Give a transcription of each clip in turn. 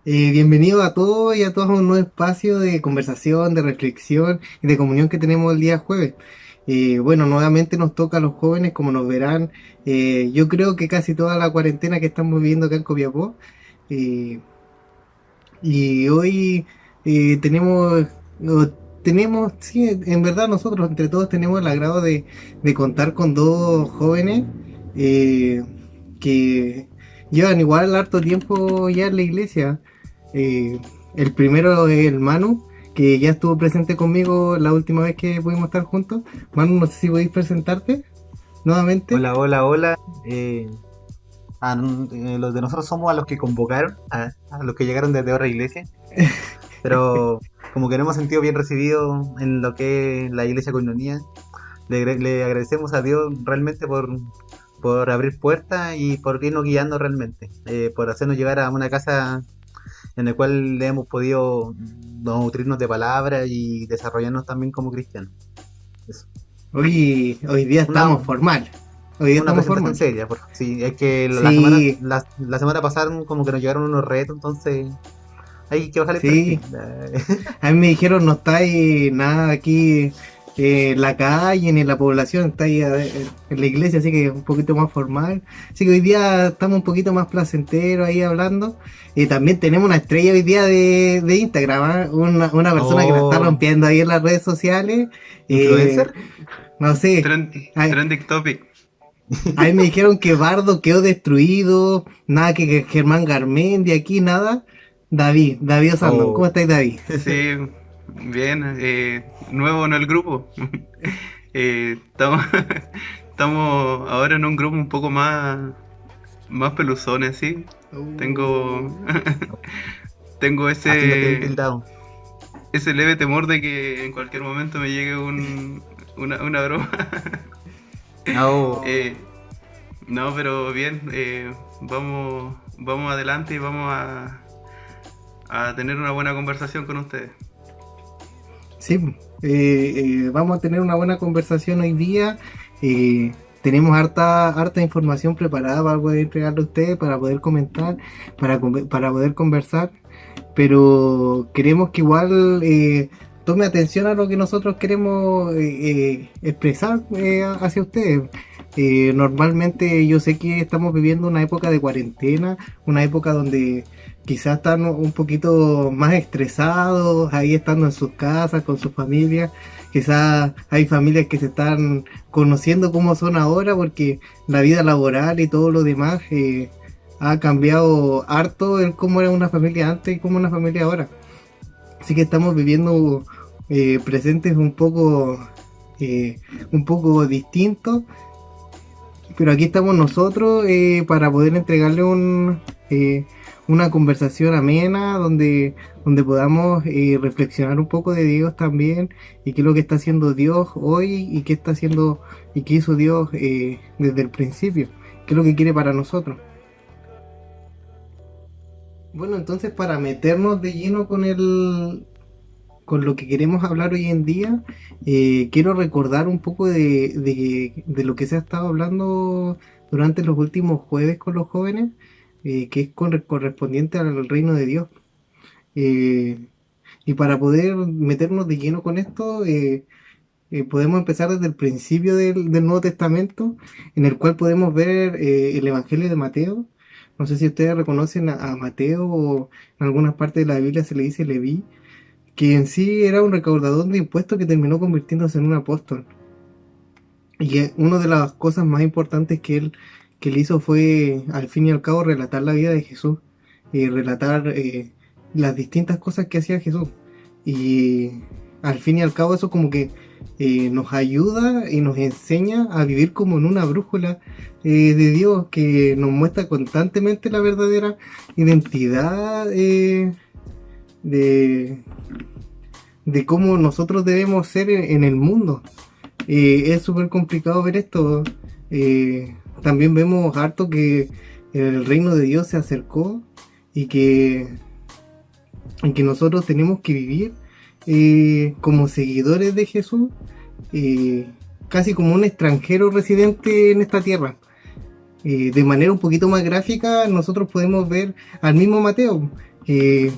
Bienvenido a todos y a todos a un nuevo espacio de conversación, de reflexión y de comunión que tenemos el día jueves. Bueno, nuevamente nos toca a los jóvenes, como nos verán, yo creo que casi toda la cuarentena que estamos viviendo acá en Copiapó. eh, y hoy tenemos, sí, en verdad nosotros entre todos tenemos el agrado de contar con dos jóvenes eh, que llevan igual harto tiempo ya en la iglesia. Eh, el primero es el Manu, que ya estuvo presente conmigo la última vez que pudimos estar juntos. Manu, no sé si podéis presentarte nuevamente. Hola, hola, hola. Los de nosotros somos a los que convocaron, a los que llegaron desde otra iglesia, pero como que nos hemos sentido bien recibidos en lo que es la iglesia Coinonía, le agradecemos a Dios realmente por abrir puertas y por irnos guiando realmente, por hacernos llegar a una casa en la cual le hemos podido nutrirnos de palabra y desarrollarnos también como cristianos. Eso. Hoy día Una, estamos formal. Hoy día Una estamos presentación formal. seria, sí, es que Sí, la semana pasada como que nos llegaron unos retos, entonces hay que bajar el sí. perfil. A mí me dijeron no estáis nada aquí en la calle ni en la población, estáis en la iglesia, así que un poquito más formal. Así que hoy día estamos un poquito más placenteros ahí hablando. Y también tenemos una estrella hoy día de Instagram, ¿ah? Una persona que la está Oh, rompiendo ahí en las redes sociales. Eh, influencer. no sé, ahí, Trending topic. ahí me dijeron que Bardo quedó destruido, nada que Germán Garmendi aquí, nada. David Osandón, ¿cómo Oh, estáis, David? Sí, bien. Nuevo en el grupo. Estamos, estamos ahora en un grupo un poco más peluzones, ¿sí? Tengo, tengo así lo tienen tildado. ese leve temor de que en cualquier momento me llegue una broma. Oh, Eh, no, pero bien. Vamos adelante y vamos a tener una buena conversación con ustedes. Sí, vamos a tener una buena conversación hoy día. eh, Tenemos harta información preparada para poder entregarle a ustedes, para poder comentar, para poder conversar, pero queremos que igual tome atención a lo que nosotros queremos expresar hacia ustedes. Normalmente yo sé que estamos viviendo una época de cuarentena, una época donde quizás están un poquito más estresados, ahí estando en sus casas, con sus familias. Quizás hay familias que se están conociendo cómo son ahora porque la vida laboral y todo lo demás ha cambiado harto el cómo era una familia antes y cómo es una familia ahora. Así que estamos viviendo presentes un poco distintos, pero aquí estamos nosotros para poder entregarle una conversación amena donde podamos reflexionar un poco de Dios también y qué es lo que está haciendo Dios hoy y qué está haciendo y qué hizo Dios desde el principio, qué es lo que quiere para nosotros. Bueno, entonces para meternos de lleno con lo que queremos hablar hoy en día, quiero recordar un poco de lo que se ha estado hablando durante los últimos jueves con los jóvenes, que es correspondiente al reino de Dios. Eh, y para poder meternos de lleno con esto, podemos empezar desde el principio del Nuevo Testamento, en el cual podemos ver el Evangelio de Mateo. No sé si ustedes reconocen a Mateo o en algunas partes de la Biblia se le dice Leví, que en sí era un recaudador de impuestos que terminó convirtiéndose en un apóstol. Y una de las cosas más importantes que él hizo fue, al fin y al cabo, relatar la vida de Jesús, relatar las distintas cosas que hacía Jesús. Y al fin y al cabo eso como que nos ayuda y nos enseña a vivir como en una brújula de Dios que nos muestra constantemente la verdadera identidad de, de cómo nosotros debemos ser en el mundo. Es súper complicado ver esto. También vemos harto que el reino de Dios se acercó y que nosotros tenemos que vivir como seguidores de Jesús, eh, casi como un extranjero residente en esta tierra. De manera un poquito más gráfica, nosotros podemos ver al mismo Mateo.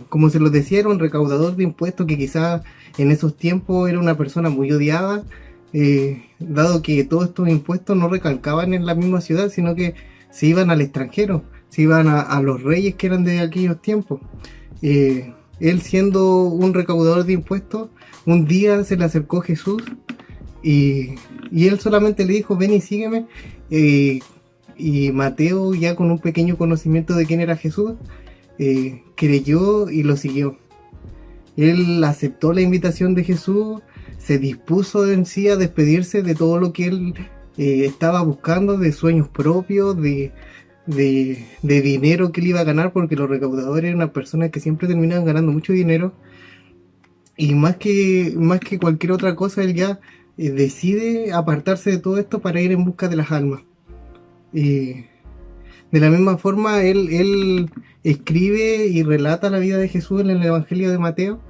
como se los decía, era un recaudador de impuestos que quizás en esos tiempos era una persona muy odiada, dado que todos estos impuestos no recalcaban en la misma ciudad, sino que se iban al extranjero, se iban a los reyes que eran de aquellos tiempos. Él siendo un recaudador de impuestos, un día se le acercó Jesús y él solamente le dijo, ven y sígueme. Y Mateo, ya con un pequeño conocimiento de quién era Jesús, creyó y lo siguió. Él aceptó la invitación de Jesús, se dispuso en sí a despedirse de todo lo que él estaba buscando, de sueños propios, de dinero que él iba a ganar, porque los recaudadores eran unas personas que siempre terminaban ganando mucho dinero. Y más que cualquier otra cosa, él ya decide apartarse de todo esto para ir en busca de las almas. De la misma forma, él escribe y relata la vida de Jesús en el Evangelio de Mateo,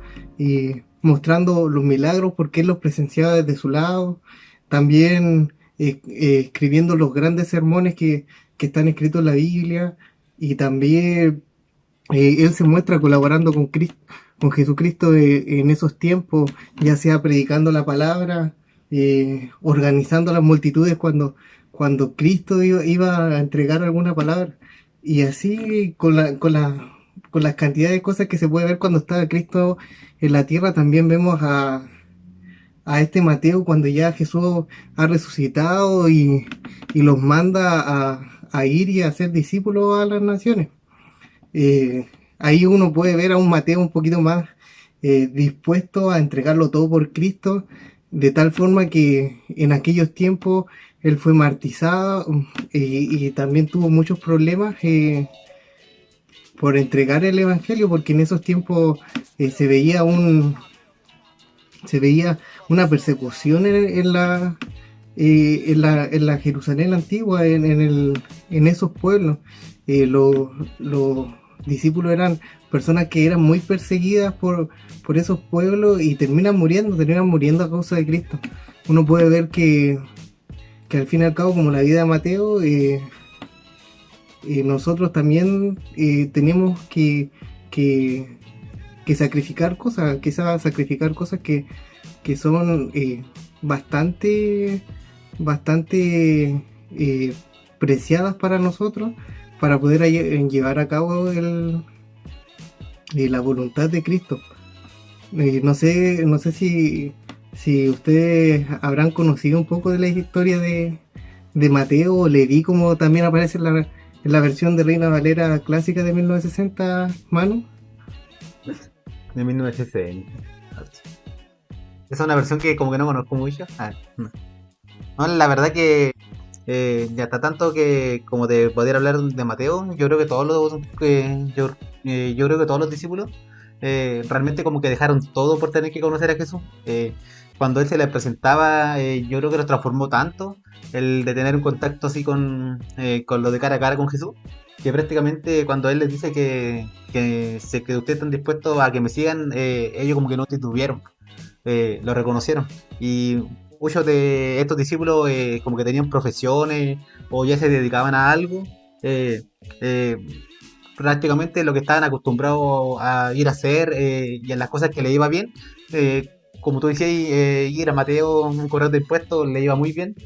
mostrando los milagros porque él los presenciaba desde su lado, también escribiendo los grandes sermones que están escritos en la Biblia, y también él se muestra colaborando con Jesucristo en esos tiempos, ya sea predicando la palabra, organizando las multitudes cuando Cristo iba a entregar alguna palabra, y así con las cantidades de cosas que se puede ver cuando estaba Cristo en la tierra. También vemos a este Mateo cuando ya Jesús ha resucitado y los manda a ir y a ser discípulos a las naciones. Ahí uno puede ver a un Mateo un poquito más dispuesto a entregarlo todo por Cristo, de tal forma que en aquellos tiempos él fue martirizado y también tuvo muchos problemas por entregar el Evangelio, porque en esos tiempos se veía una persecución en la Jerusalén antigua, en esos pueblos. Los discípulos eran personas que eran muy perseguidas por esos pueblos y terminan muriendo a causa de Cristo. Uno puede ver que al fin y al cabo, como la vida de Mateo, nosotros también tenemos que sacrificar cosas, quizás sacrificar cosas que son bastante preciadas para nosotros, para poder llevar a cabo la voluntad de Cristo. No sé si ustedes habrán conocido un poco de la historia de Mateo, o Leví, como también aparece en la versión de Reina Valera clásica de 1960, Manu. De 1960. Esa es una versión que como que no conozco mucho. No. No, la verdad que ya está tanto que como de poder hablar de Mateo, yo creo que yo creo que todos los discípulos realmente como que dejaron todo por tener que conocer a Jesús. Cuando él se les presentaba, yo creo que los transformó tanto el de tener un contacto así con lo de cara a cara con Jesús, que prácticamente cuando él les dice que ustedes están dispuestos a que me sigan, ellos como que no titubieron, lo reconocieron. Y muchos de estos discípulos como que tenían profesiones o ya se dedicaban a algo, prácticamente lo que estaban acostumbrados a ir a hacer, y en las cosas que le iba bien, como tú decías, ir a Mateo, un corredor de impuestos, le iba muy bien.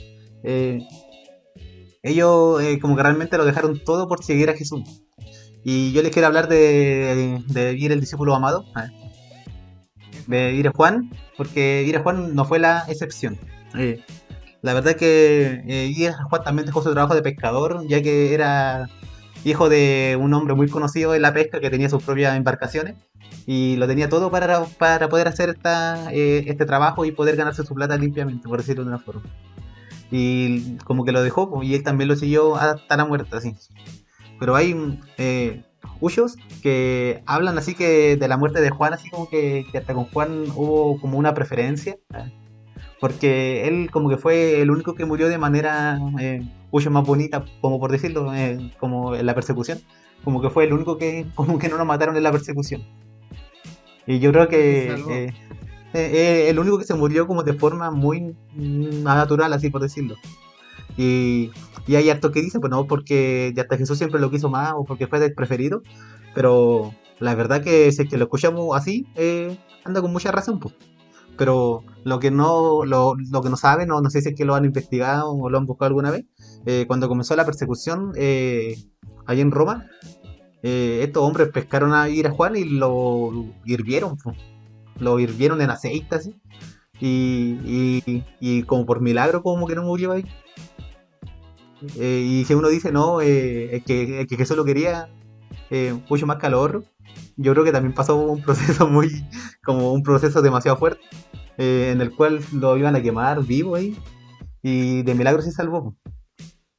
Ellos como que realmente lo dejaron todo por seguir a Jesús. Y yo les quiero hablar de ir el discípulo amado, de ir a Juan, porque ir a Juan no fue la excepción. La verdad es que ir a Juan también dejó su trabajo de pescador, ya que era hijo de un hombre muy conocido en la pesca que tenía sus propias embarcaciones y lo tenía todo para poder hacer este trabajo y poder ganarse su plata limpiamente, por decirlo de una forma. Y como que lo dejó, pues, y él también lo siguió hasta la muerte, así. Pero hay muchos que hablan así que de la muerte de Juan, así como que hasta con Juan hubo como una preferencia, porque él como que fue el único que murió de manera mucho más bonita, como por decirlo, como en la persecución, como que fue el único que como que no lo mataron en la persecución. Y yo creo que el único que se murió como de forma muy natural, así por decirlo. Y hay harto que dice, pues no, porque ya hasta Jesús siempre lo quiso más o porque fue el preferido, pero la verdad que si es que lo escuchamos así, anda con mucha razón, pues. Pero lo que no saben, o no sé si es que lo han investigado o lo han buscado alguna vez, cuando comenzó la persecución allí en Roma, estos hombres pescaron a ir a Juan y lo hirvieron, po. Lo hirvieron en aceite así. Y como por milagro como que no murió ahí. Y si uno dice, no, es que Jesús lo quería mucho más calor, yo creo que también pasó un proceso como un proceso demasiado fuerte, en el cual lo iban a quemar vivo ahí, y de milagro se salvó.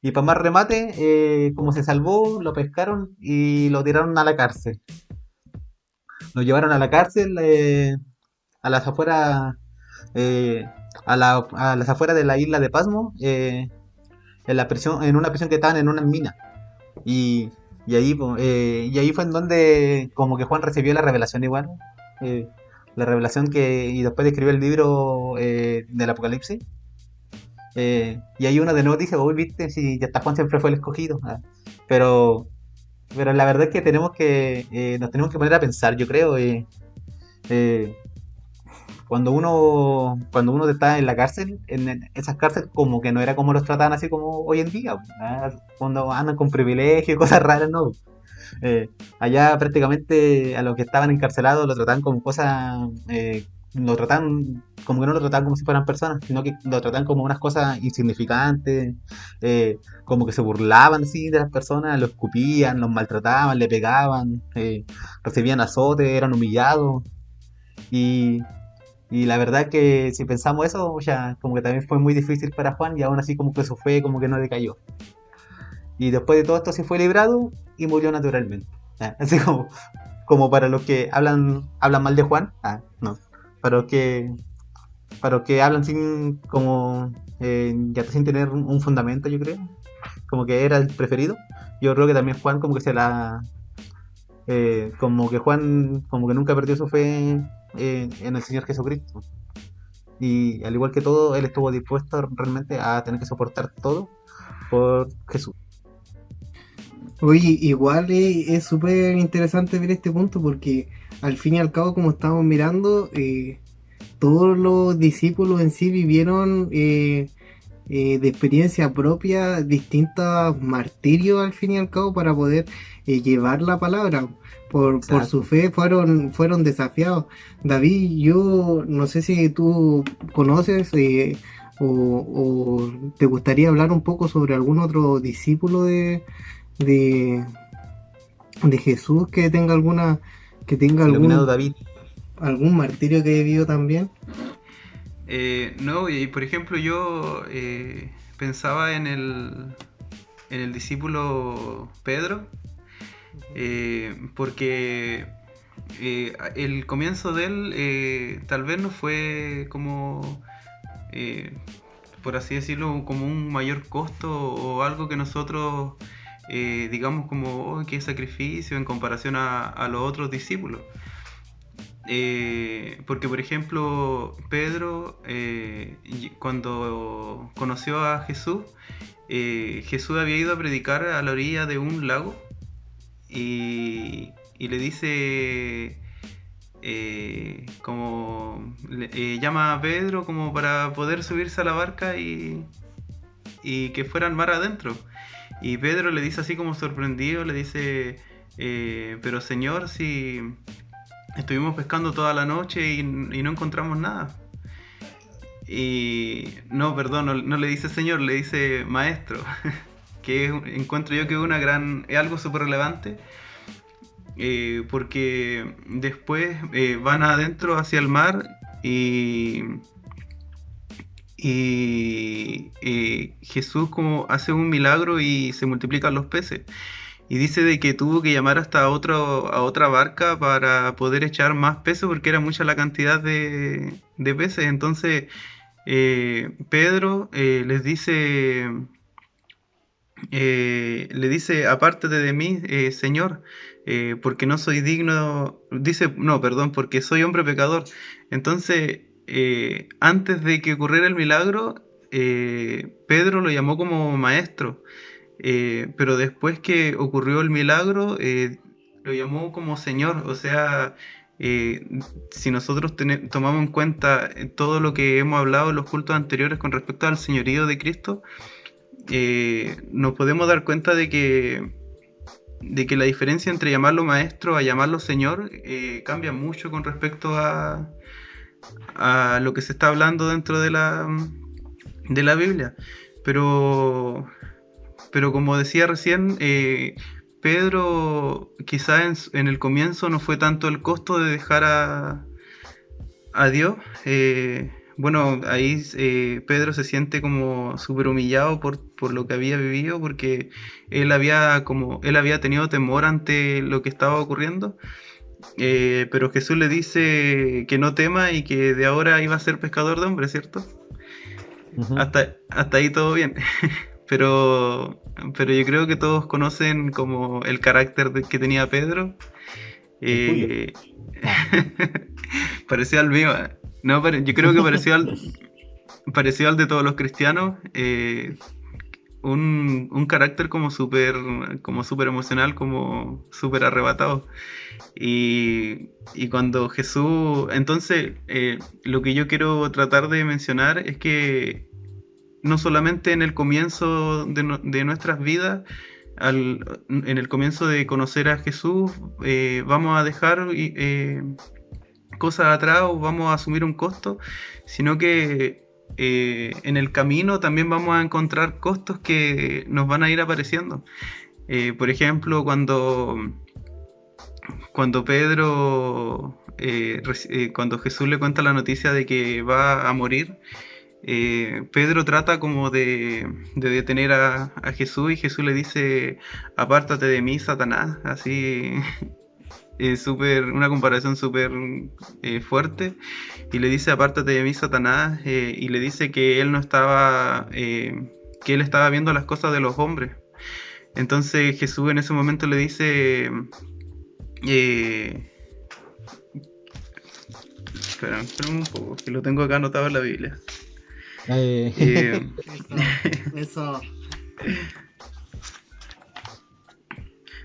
Y para más remate, como se salvó, lo pescaron y lo tiraron a la cárcel. Lo llevaron a la cárcel, a las afueras, eh, a las afueras de la isla de Pasmo, en una prisión que estaban en una mina. Y, y ahí fue en donde como que Juan recibió la revelación igual. eh, la revelación y después de escribir el libro del Apocalipsis. Y ahí uno de nuevo dice, uy, viste, si ya está Juan siempre fue el escogido. Pero, pero la verdad es que nos tenemos que poner a pensar, yo creo. Eh, cuando uno está en la cárcel, en esas cárceles como que no era como los trataban así como hoy en día, cuando andan con privilegio y cosas raras, no. Allá prácticamente a los que estaban encarcelados lo trataban como cosas, lo trataban como que no lo trataban como si fueran personas, sino que lo trataban como unas cosas insignificantes, como que se burlaban así de las personas, los escupían, los maltrataban, le pegaban, recibían azotes, eran humillados. Y, y la verdad que si pensamos eso, ya como que también fue muy difícil para Juan y aún así como que su fe como que no decayó. Y después de todo esto se fue librado y murió naturalmente. Así como para los que hablan mal de Juan, no. Para los que hablan ya sin tener un fundamento, yo creo. Como que era el preferido. Yo creo que también Juan como que como que Juan como que nunca perdió su fe en el Señor Jesucristo. Y al igual que todo, él estuvo dispuesto realmente a tener que soportar todo por Jesús. Oye, igual es súper interesante ver este punto porque al fin y al cabo, como estamos mirando, todos los discípulos en sí vivieron de experiencia propia distintos martirios al fin y al cabo para poder llevar la palabra. Por su Exacto. fe fueron desafiados. David, yo no sé si tú conoces o te gustaría hablar un poco sobre algún otro discípulo de, de Jesús que tenga Iluminado David. algún martirio que he vivido también. No, y por ejemplo yo pensaba en el discípulo Pedro, porque el comienzo de él tal vez no fue como, eh, por así decirlo, como un mayor costo o algo que nosotros digamos como, oh, qué sacrificio en comparación a los otros discípulos. Porque por ejemplo Pedro cuando conoció a Jesús, Jesús había ido a predicar a la orilla de un lago y le dice llama a Pedro como para poder subirse a la barca y que fuera al mar adentro. Y Pedro le dice así como sorprendido, le dice, pero Señor, si estuvimos pescando toda la noche y no encontramos nada. Y no, perdón, no le dice Señor, le dice Maestro, que encuentro yo que es algo súper relevante, porque después van adentro hacia el mar y Jesús como hace un milagro y se multiplican los peces. Y dice de que tuvo que llamar hasta a otra barca para poder echar más peces porque era mucha la cantidad de peces. Entonces Pedro le dice, apártate de mí, Señor, porque no soy digno, dice, no, perdón, porque soy hombre pecador. Entonces, antes de que ocurriera el milagro, Pedro lo llamó como maestro, pero después que ocurrió el milagro, lo llamó como Señor. O sea, eh, si nosotros tomamos en cuenta todo lo que hemos hablado en los cultos anteriores con respecto al señorío de Cristo, nos podemos dar cuenta de que la diferencia entre llamarlo maestro a llamarlo Señor cambia mucho con respecto a lo que se está hablando dentro de la Biblia. Pero, pero como decía recién, Pedro quizá en el comienzo no fue tanto el costo de dejar a Dios. Bueno, ahí Pedro se siente como súper humillado por lo que había vivido, porque él había tenido temor ante lo que estaba ocurriendo. Pero Jesús le dice que no tema y que de ahora iba a ser pescador de hombres, ¿cierto? Ujú. Hasta ahí todo bien. Pero yo creo que todos conocen como el carácter que tenía Pedro. El tuyo. Eh, Ah, Pareció al mío. No, pero yo creo que pareció al de todos los cristianos. Un carácter como súper emocional, como súper arrebatado. Y cuando Jesús... Entonces, lo que yo quiero tratar de mencionar es que no solamente en el comienzo de nuestras vidas, en el comienzo de conocer a Jesús, vamos a dejar cosas atrás o vamos a asumir un costo, sino que en el camino también vamos a encontrar costos que nos van a ir apareciendo. Por ejemplo, cuando cuando Jesús le cuenta la noticia de que va a morir, Pedro trata como de detener a Jesús, y Jesús le dice: apártate de mí, Satanás. Así, una comparación súper fuerte, y le dice: apártate de mí, Satanás, y le dice que él no estaba, que él estaba viendo las cosas de los hombres. Entonces Jesús en ese momento le dice, eh, espérame un poco, que lo tengo acá anotado en la Biblia. Eh, Eso.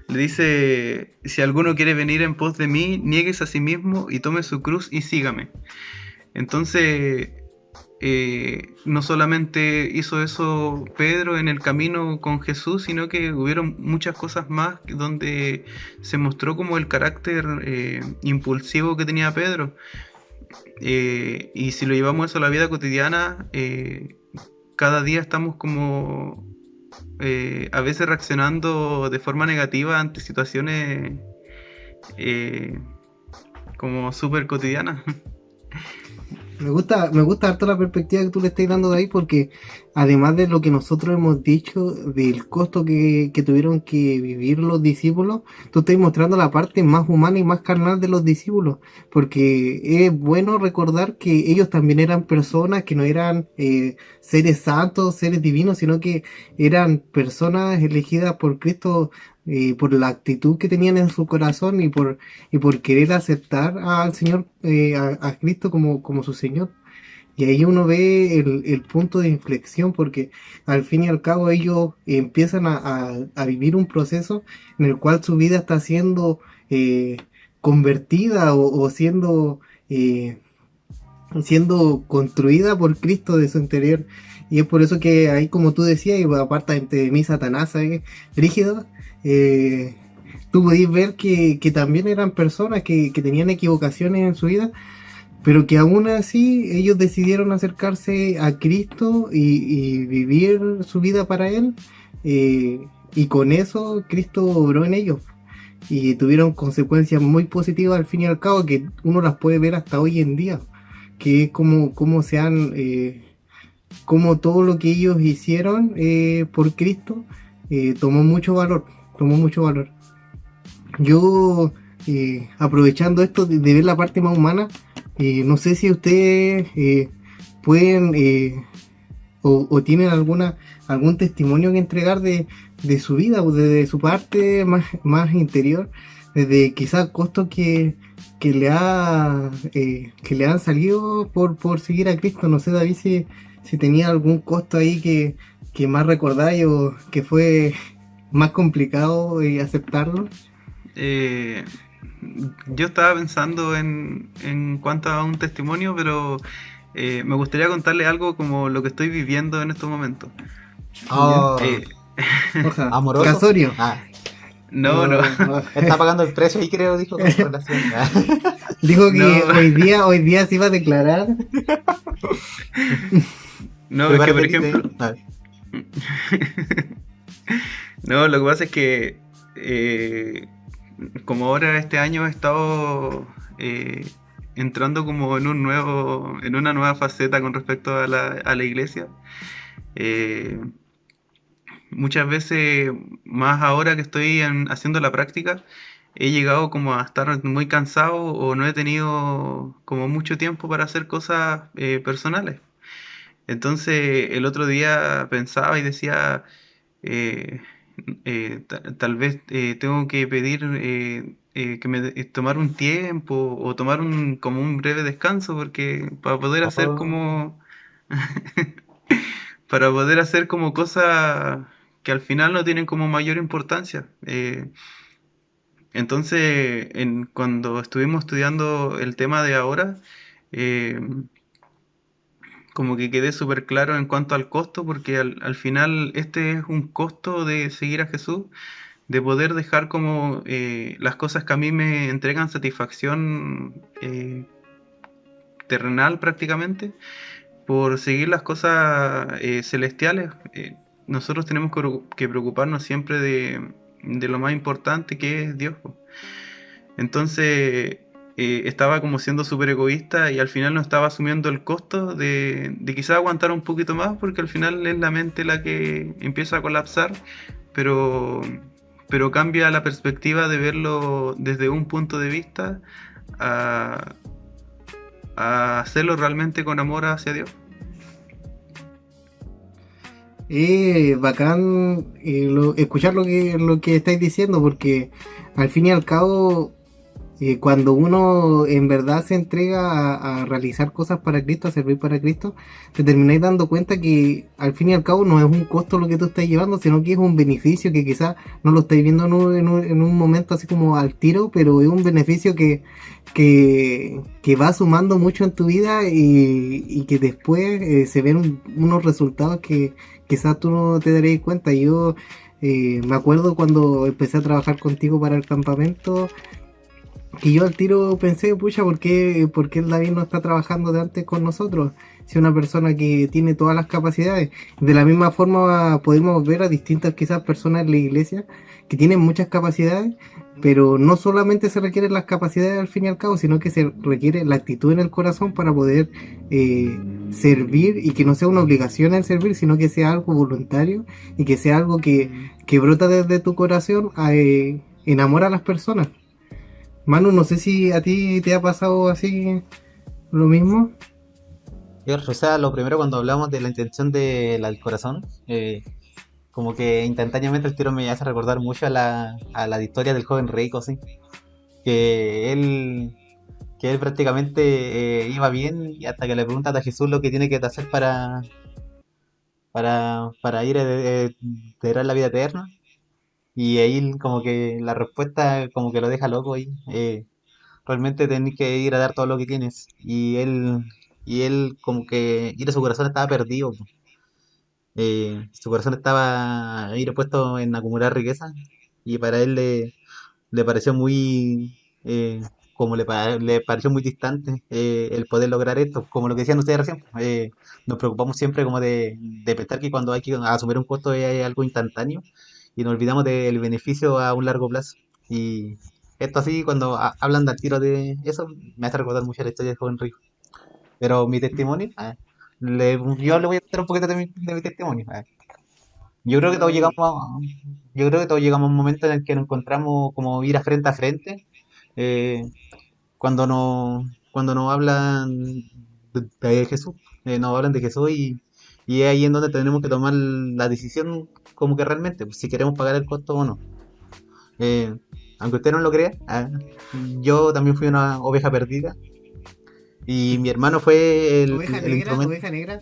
Le dice: si alguno quiere venir en pos de mí, niéguese a sí mismo y tome su cruz y sígame. Entonces, no solamente hizo eso Pedro en el camino con Jesús, sino que hubieron muchas cosas más donde se mostró como el carácter impulsivo que tenía Pedro. Y si lo llevamos eso a la vida cotidiana, cada día estamos como a veces reaccionando de forma negativa ante situaciones como súper cotidianas. Me gusta harto la perspectiva que tú le estás dando de ahí, porque además de lo que nosotros hemos dicho del costo que tuvieron que vivir los discípulos, tú estás mostrando la parte más humana y más carnal de los discípulos, porque es bueno recordar que ellos también eran personas, que no eran seres santos, seres divinos, sino que eran personas elegidas por Cristo, por la actitud que tenían en su corazón y por querer aceptar al Señor, a Cristo como su Señor. Y ahí uno ve el punto de inflexión, porque al fin y al cabo ellos empiezan a vivir un proceso en el cual su vida está siendo convertida o siendo construida por Cristo de su interior. Y es por eso que ahí, como tú decías, y aparte de mí, Satanás, rígido, tú podés ver que también eran personas que tenían equivocaciones en su vida, pero que aún así ellos decidieron acercarse a Cristo y vivir su vida para Él, y con eso Cristo obró en ellos y tuvieron consecuencias muy positivas al fin y al cabo, que uno las puede ver hasta hoy en día, que es como todo lo que ellos hicieron por Cristo tomó mucho valor. Yo, aprovechando esto de ver la parte más humana, no sé si ustedes pueden o tienen algún testimonio que entregar de su vida o de su parte más interior, desde quizás costos que le han salido por seguir a Cristo. No sé, David, si tenía algún costo ahí que más recordáis o que fue más complicado aceptarlo. eh, yo estaba pensando en cuanto a un testimonio, pero me gustaría contarle algo como lo que estoy viviendo en estos momentos. Oh, Eh, Oja, amoroso. Casorio. Ah, no, no, está pagando el precio y creo, dijo, con su relación. Dijo que no, hoy día se iba a declarar. no, es que Prepárate, por dice. ejemplo, no, lo que pasa es que como ahora este año he estado entrando como en una nueva faceta con respecto a la iglesia. eh, Muchas veces, más ahora que estoy haciendo la práctica, he llegado como a estar muy cansado o no he tenido como mucho tiempo para hacer cosas personales. Entonces el otro día pensaba y decía, eh, tal vez tengo que pedir tomar un tiempo o tomar como un breve descanso porque para poder hacer Oh, como para poder hacer como cosas que al final no tienen como mayor importancia. Entonces, cuando estuvimos estudiando el tema de ahora, eh, como que quedé súper claro en cuanto al costo, porque al final este es un costo de seguir a Jesús, de poder dejar como las cosas que a mí me entregan satisfacción terrenal prácticamente, por seguir las cosas celestiales. Nosotros tenemos que preocuparnos siempre de lo más importante que es Dios, po. Entonces estaba como siendo súper egoísta y al final no estaba asumiendo el costo de quizás aguantar un poquito más porque al final es la mente la que empieza a colapsar, pero, pero cambia la perspectiva de verlo desde un punto de vista a, a hacerlo realmente con amor hacia Dios. Bacán escuchar lo que estáis diciendo, porque al fin y al cabo, cuando uno en verdad se entrega a realizar cosas para Cristo, a servir para Cristo, te termináis dando cuenta que al fin y al cabo no es un costo lo que tú estás llevando, sino que es un beneficio que quizás no lo estáis viendo en un momento así como al tiro, pero es un beneficio que va sumando mucho en tu vida y que después se ven unos resultados que quizás tú no te daréis cuenta. Yo me acuerdo cuando empecé a trabajar contigo para el campamento, que yo al tiro pensé, pucha, por qué el David no está trabajando de antes con nosotros? Si es una persona que tiene todas las capacidades. De la misma forma podemos ver a distintas quizás personas en la iglesia que tienen muchas capacidades, pero no solamente se requieren las capacidades al fin y al cabo, sino que se requiere la actitud en el corazón para poder servir, y que no sea una obligación el servir, sino que sea algo voluntario y que sea algo que brota desde tu corazón enamora a las personas. Manu, no sé si a ti te ha pasado así lo mismo. o sea, lo primero cuando hablamos de la intención del corazón, como que instantáneamente el tiro me hace recordar mucho a la historia del joven rico, ¿sí? Que él, que él prácticamente iba bien y hasta que le preguntan a Jesús lo que tiene que hacer para ir a heredar la vida eterna. Y ahí como que la respuesta como que lo deja loco ahí. Realmente tenés que ir a dar todo lo que tienes. Y él como que ir a su corazón estaba perdido, po. Su corazón estaba ahí puesto en acumular riqueza y para él le pareció muy, como le pareció muy distante el poder lograr esto, como lo que decían ustedes recién. Nos preocupamos siempre como de pensar que cuando hay que asumir un costo es algo instantáneo y nos olvidamos del beneficio a un largo plazo. Y esto así, cuando hablan del tiro de eso, me hace recordar mucho la historia de Joven Rico. Pero mi testimonio, yo le voy a contar un poquito de mi testimonio. Yo creo que todos llegamos yo creo que todos llegamos a un momento en el que nos encontramos como ir a frente, eh, cuando nos hablan de Jesús, nos hablan de Jesús y es ahí en donde tenemos que tomar la decisión como que realmente, pues, si queremos pagar el costo o no. Eh, Aunque usted no lo crea, yo también fui una oveja perdida y mi hermano fue el instrumento, Oveja negra.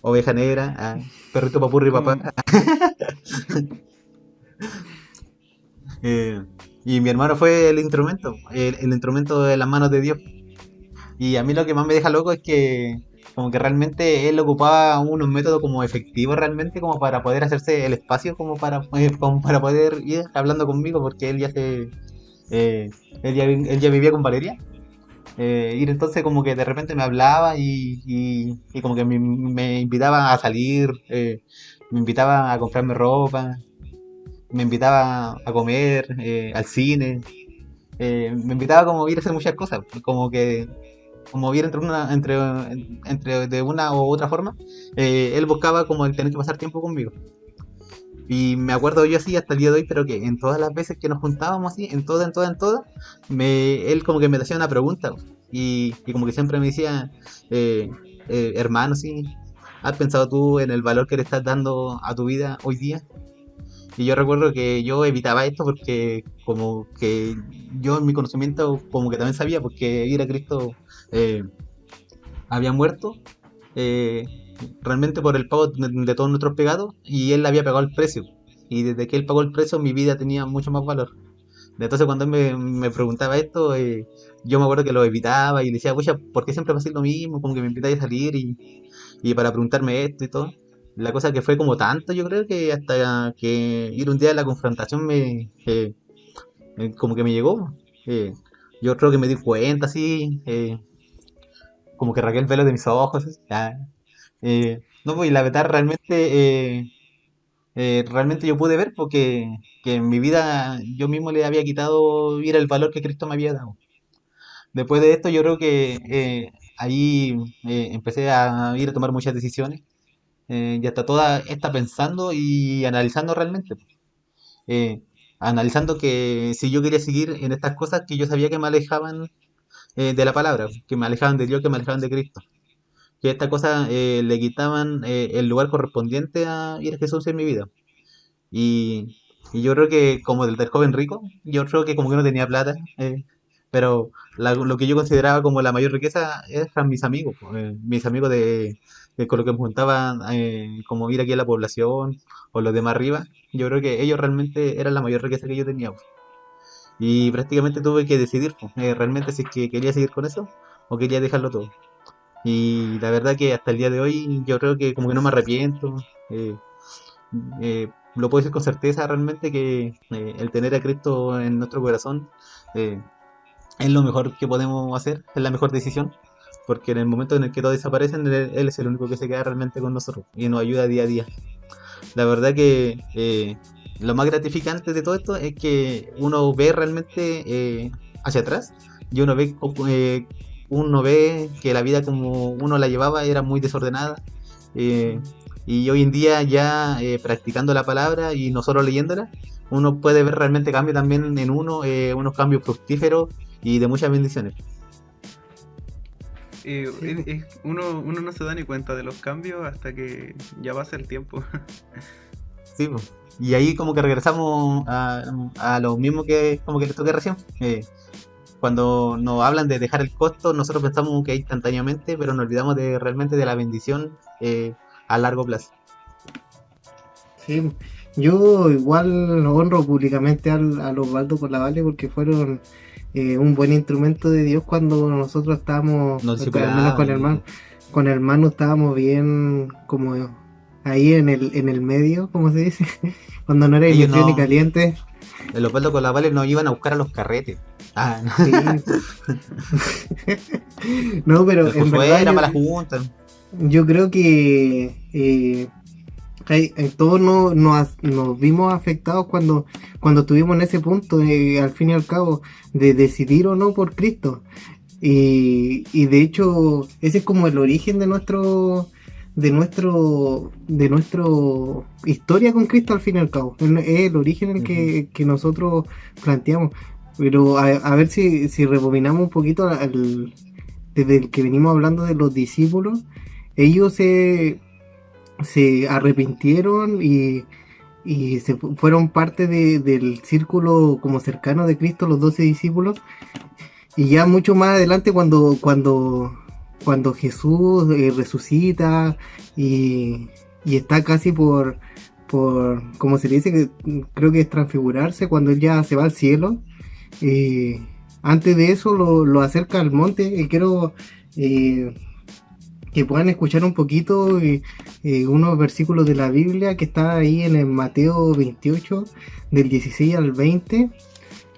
oveja negra, perrito papurri papá. Como, Eh, Y mi hermano fue el instrumento de las manos de Dios. Y a mí lo que más me deja loco es que como que realmente él ocupaba unos métodos como efectivos realmente como para poder hacerse el espacio como para poder ir hablando conmigo porque eh, él ya vivía con Valeria. Y entonces como que de repente me hablaba y como que me invitaba a salir, me invitaba a comprarme ropa, me invitaba a comer, al cine, me invitaba como a ir a hacer muchas cosas, como ir entre de una u otra forma, él buscaba como el tener que pasar tiempo conmigo. Y me acuerdo yo así hasta el día de hoy, pero que en todas las veces que nos juntábamos así, en todas, él como que me hacía una pregunta, y como que siempre me decía, eh, hermano, sí, ¿has pensado tú en el valor que le estás dando a tu vida hoy día? Y yo recuerdo que yo evitaba esto porque como que yo en mi conocimiento como que también sabía porque ir a Cristo eh, había muerto eh, realmente por el pago de todos nuestros pecados y él había pagado el precio. Y desde que él pagó el precio mi vida tenía mucho más valor. Entonces cuando él me preguntaba esto, yo me acuerdo que lo evitaba y le decía, pucha, ¿por qué siempre pasa lo mismo? Como que me invitáis a salir y para preguntarme esto y todo. La cosa que fue como tanto, yo creo que hasta que ir un día a la confrontación como que me llegó. Eh, yo creo que me di cuenta así, como que rasgué el velo de mis ojos. Así, ya. No, pues y la verdad realmente yo pude ver porque que en mi vida yo mismo le había quitado ir el valor que Cristo me había dado. Después de esto yo creo que ahí empecé a ir a tomar muchas decisiones y hasta toda esta pensando y analizando realmente. eh, Analizando que si yo quería seguir en estas cosas que yo sabía que me alejaban de la palabra, que me alejaban de Dios, que me alejaban de Cristo. Que estas cosas le quitaban el lugar correspondiente a ir a Jesús en mi vida. Y, y yo creo que como del joven rico, yo creo que como que no tenía plata, pero lo que yo consideraba como la mayor riqueza eran mis amigos, pues, mis amigos con los que me juntaba, como ir aquí a la población o los de más arriba. Yo creo que ellos realmente eran la mayor riqueza que yo tenía, pues. Y prácticamente tuve que decidir pues, realmente si es que quería seguir con eso o quería dejarlo todo. Y la verdad que hasta el día de hoy yo creo que como que no me arrepiento. eh, lo puedo decir con certeza realmente que el tener a Cristo en nuestro corazón eh, es lo mejor que podemos hacer, es la mejor decisión, porque en el momento en el que todos desaparecen, Él es el único que se queda realmente con nosotros y nos ayuda día a día. La verdad que lo más gratificante de todo esto es que uno ve realmente hacia atrás y uno ve que la vida como uno la llevaba era muy desordenada. eh, y hoy en día ya practicando la palabra y no solo leyéndola, uno puede ver realmente cambio también en uno, unos cambios fructíferos y de muchas bendiciones. Sí, po. Uno no se da ni cuenta de los cambios hasta que ya pasa el tiempo. Sí, po. Y ahí como que regresamos a lo mismo que como que les toqué recién. Cuando nos hablan de dejar el costo, nosotros pensamos que instantáneamente, pero nos olvidamos de realmente de la bendición a largo plazo. Sí, yo igual honro públicamente a los Osvaldo por la Vale porque fueron un buen instrumento de Dios cuando nosotros estábamos, Nos al menos disciplinaban y con hermano estábamos bien como ahí en el medio, como se dice, cuando no era ni ellos frío ni no, caliente. los Osvaldo con la Vale nos iban a buscar a los carretes. Ah, no. Sí, no, pero El en verdad Josué era para la junta. yo creo que todos nos vimos afectados cuando estuvimos en ese punto, al fin y al cabo, de decidir o no por Cristo. Y de hecho, ese es como el origen de nuestro historia con Cristo al fin y al cabo. Es el origen en el Ujú. que nosotros planteamos. Pero a ver si rebobinamos un poquito desde el que venimos hablando de los discípulos, ellos se arrepintieron y fueron parte del círculo como cercano de Cristo, los 12 discípulos. Y ya mucho más adelante cuando Jesús resucita y está casi como se le dice, que creo que es transfigurarse, cuando él ya se va al cielo, Eh, Antes de eso lo acerca al monte y quiero eh, que puedan escuchar un poquito unos versículos de la Biblia que está ahí en el Mateo 28 del 16 al 20,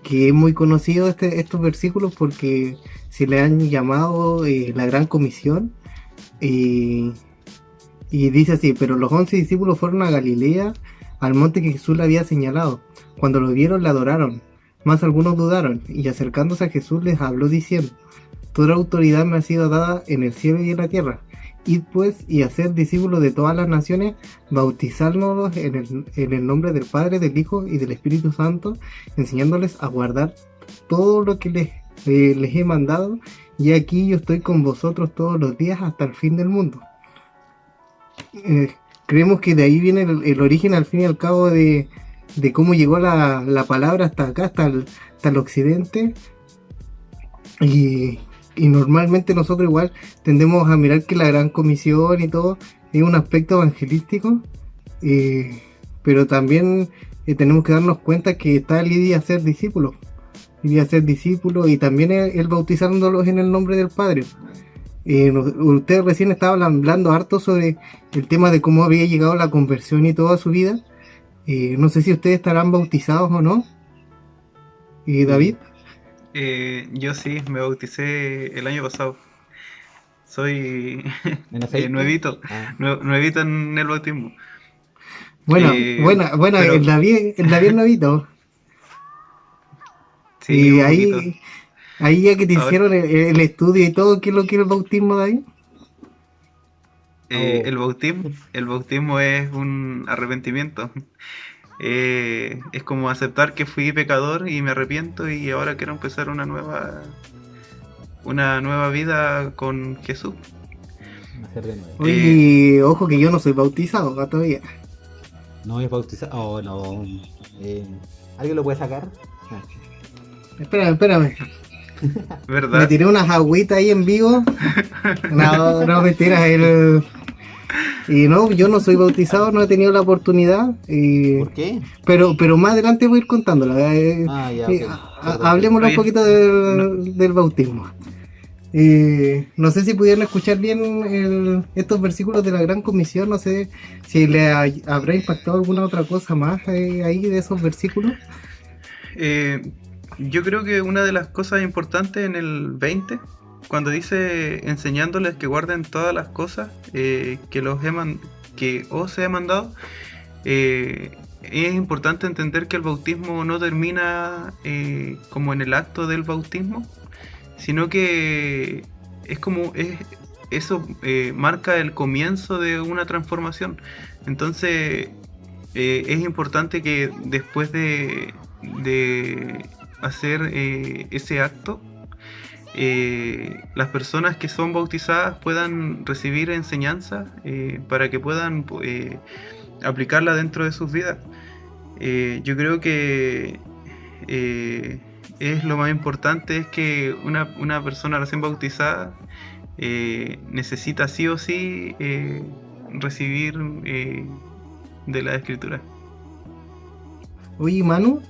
que es muy conocido estos versículos porque se le han llamado la Gran Comisión. eh, y dice así: pero los 11 discípulos fueron a Galilea, al monte que Jesús le había señalado. Cuando lo vieron, le adoraron, mas algunos dudaron, y acercándose a Jesús les habló diciendo: toda autoridad me ha sido dada en el cielo y en la tierra. Id pues y hacer discípulos de todas las naciones, bautizándolos en el nombre del Padre, del Hijo y del Espíritu Santo, enseñándoles a guardar todo lo que les he mandado, y aquí yo estoy con vosotros todos los días hasta el fin del mundo. Eh, Creemos que de ahí viene el origen al fin y al cabo de cómo llegó la palabra hasta acá, hasta el occidente. Y normalmente nosotros igual tendemos a mirar que la Gran Comisión y todo es un aspecto evangelístico, pero también tenemos que darnos cuenta que está el ir a ser discípulos, y también el bautizándolos en el nombre del Padre. Usted recién estaba hablando harto sobre el tema de cómo había llegado la conversión y toda su vida. No sé si ustedes estarán bautizados o no. David. Yo sí, me bauticé el año pasado. Soy ¿En aceite? nuevito, Ah. nuevito en el bautismo. Bueno, Pero el David novito. sí, Y un poquito. ahí ya que te Ahora, hicieron el estudio y todo, ¿qué es lo que es el bautismo, David? Oh. el bautismo es un arrepentimiento. Es como aceptar que fui pecador y me arrepiento y ahora quiero empezar una nueva vida con Jesús. Nacer de nuevo. Oye, ojo que yo no soy bautizado todavía. No es bautizado. Oh, no. ¿Alguien lo puede sacar? Ah. Espérame. Me ¿Verdad? tiré unas agüitas ahí en vivo. No, mentira. Y no, yo no soy bautizado, no he tenido la oportunidad. ¿Por qué? Pero más adelante voy a ir contándola. Ah, ya, Eh, ok. Perdón. Hablemoslo un Oye, poquito no, del bautismo. No sé si pudieron escuchar bien estos versículos de la Gran Comisión, no sé si le habrá impactado alguna otra cosa más ahí de esos versículos. yo creo que una de las cosas importantes en el 20, cuando dice enseñándoles que guarden todas las cosas que os he mandado, es importante entender que el bautismo no termina como en el acto del bautismo, sino que eso marca el comienzo de una transformación. Entonces es importante que después de hacer ese acto, las personas que son bautizadas puedan recibir enseñanza para que puedan aplicarla dentro de sus vidas. Yo creo que es lo más importante, es que una persona recién bautizada necesita sí o sí recibir de la escritura. Oye, Manu,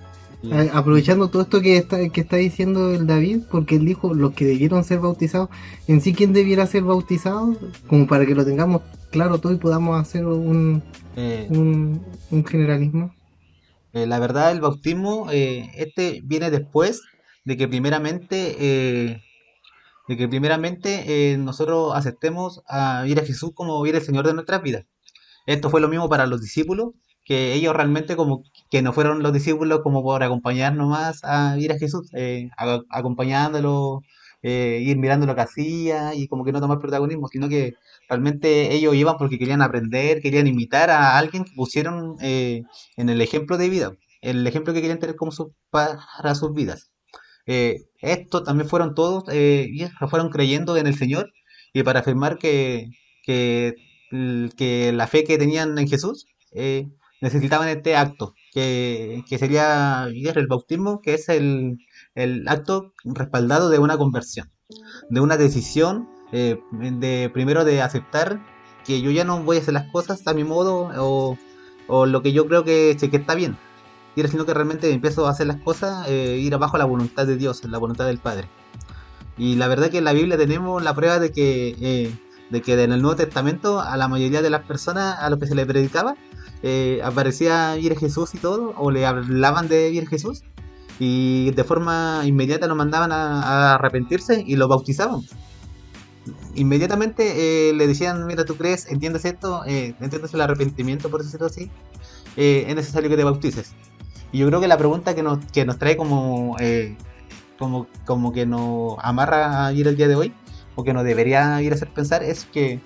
Sí. aprovechando todo esto que está diciendo el David, porque él dijo los que debieron ser bautizados, en sí, ¿quién debiera ser bautizado? Como para que lo tengamos claro todo y podamos hacer Eh, un generalismo. la verdad, el bautismo, viene después de que primeramente nosotros aceptemos a ir a Jesús como ir el Señor de nuestras vidas. Esto fue lo mismo para los discípulos, que ellos realmente como que no fueron los discípulos como por acompañarnos más a ir a Jesús, acompañándolo, ir mirando lo que hacía y como que no tomar protagonismo, sino que realmente ellos iban porque querían aprender, querían imitar a alguien que pusieron en el ejemplo de vida, el ejemplo que querían tener como para sus vidas. Estos también fueron todos, y fueron creyendo en el Señor y para afirmar que la fe que tenían en Jesús necesitaban este acto, que sería el bautismo, que es el acto respaldado de una conversión, de una decisión de primero de aceptar que yo ya no voy a hacer las cosas a mi modo o lo que yo creo que está bien, y era sino que realmente empiezo a hacer las cosas, ir abajo a la voluntad de Dios, la voluntad del Padre. Y la verdad que en la Biblia tenemos la prueba de que en el Nuevo Testamento a la mayoría de las personas a los que se le predicaba, aparecía ir a Jesús y todo, o le hablaban de ir a Jesús, y de forma inmediata lo mandaban a arrepentirse y lo bautizaban. Inmediatamente le decían, mira, tú crees, entiendes esto, entiendes el arrepentimiento, por decirlo así, es necesario que te bautices. Y yo creo que la pregunta que nos trae como que nos amarra a ir el día de hoy, o que nos debería ir a hacer pensar, es que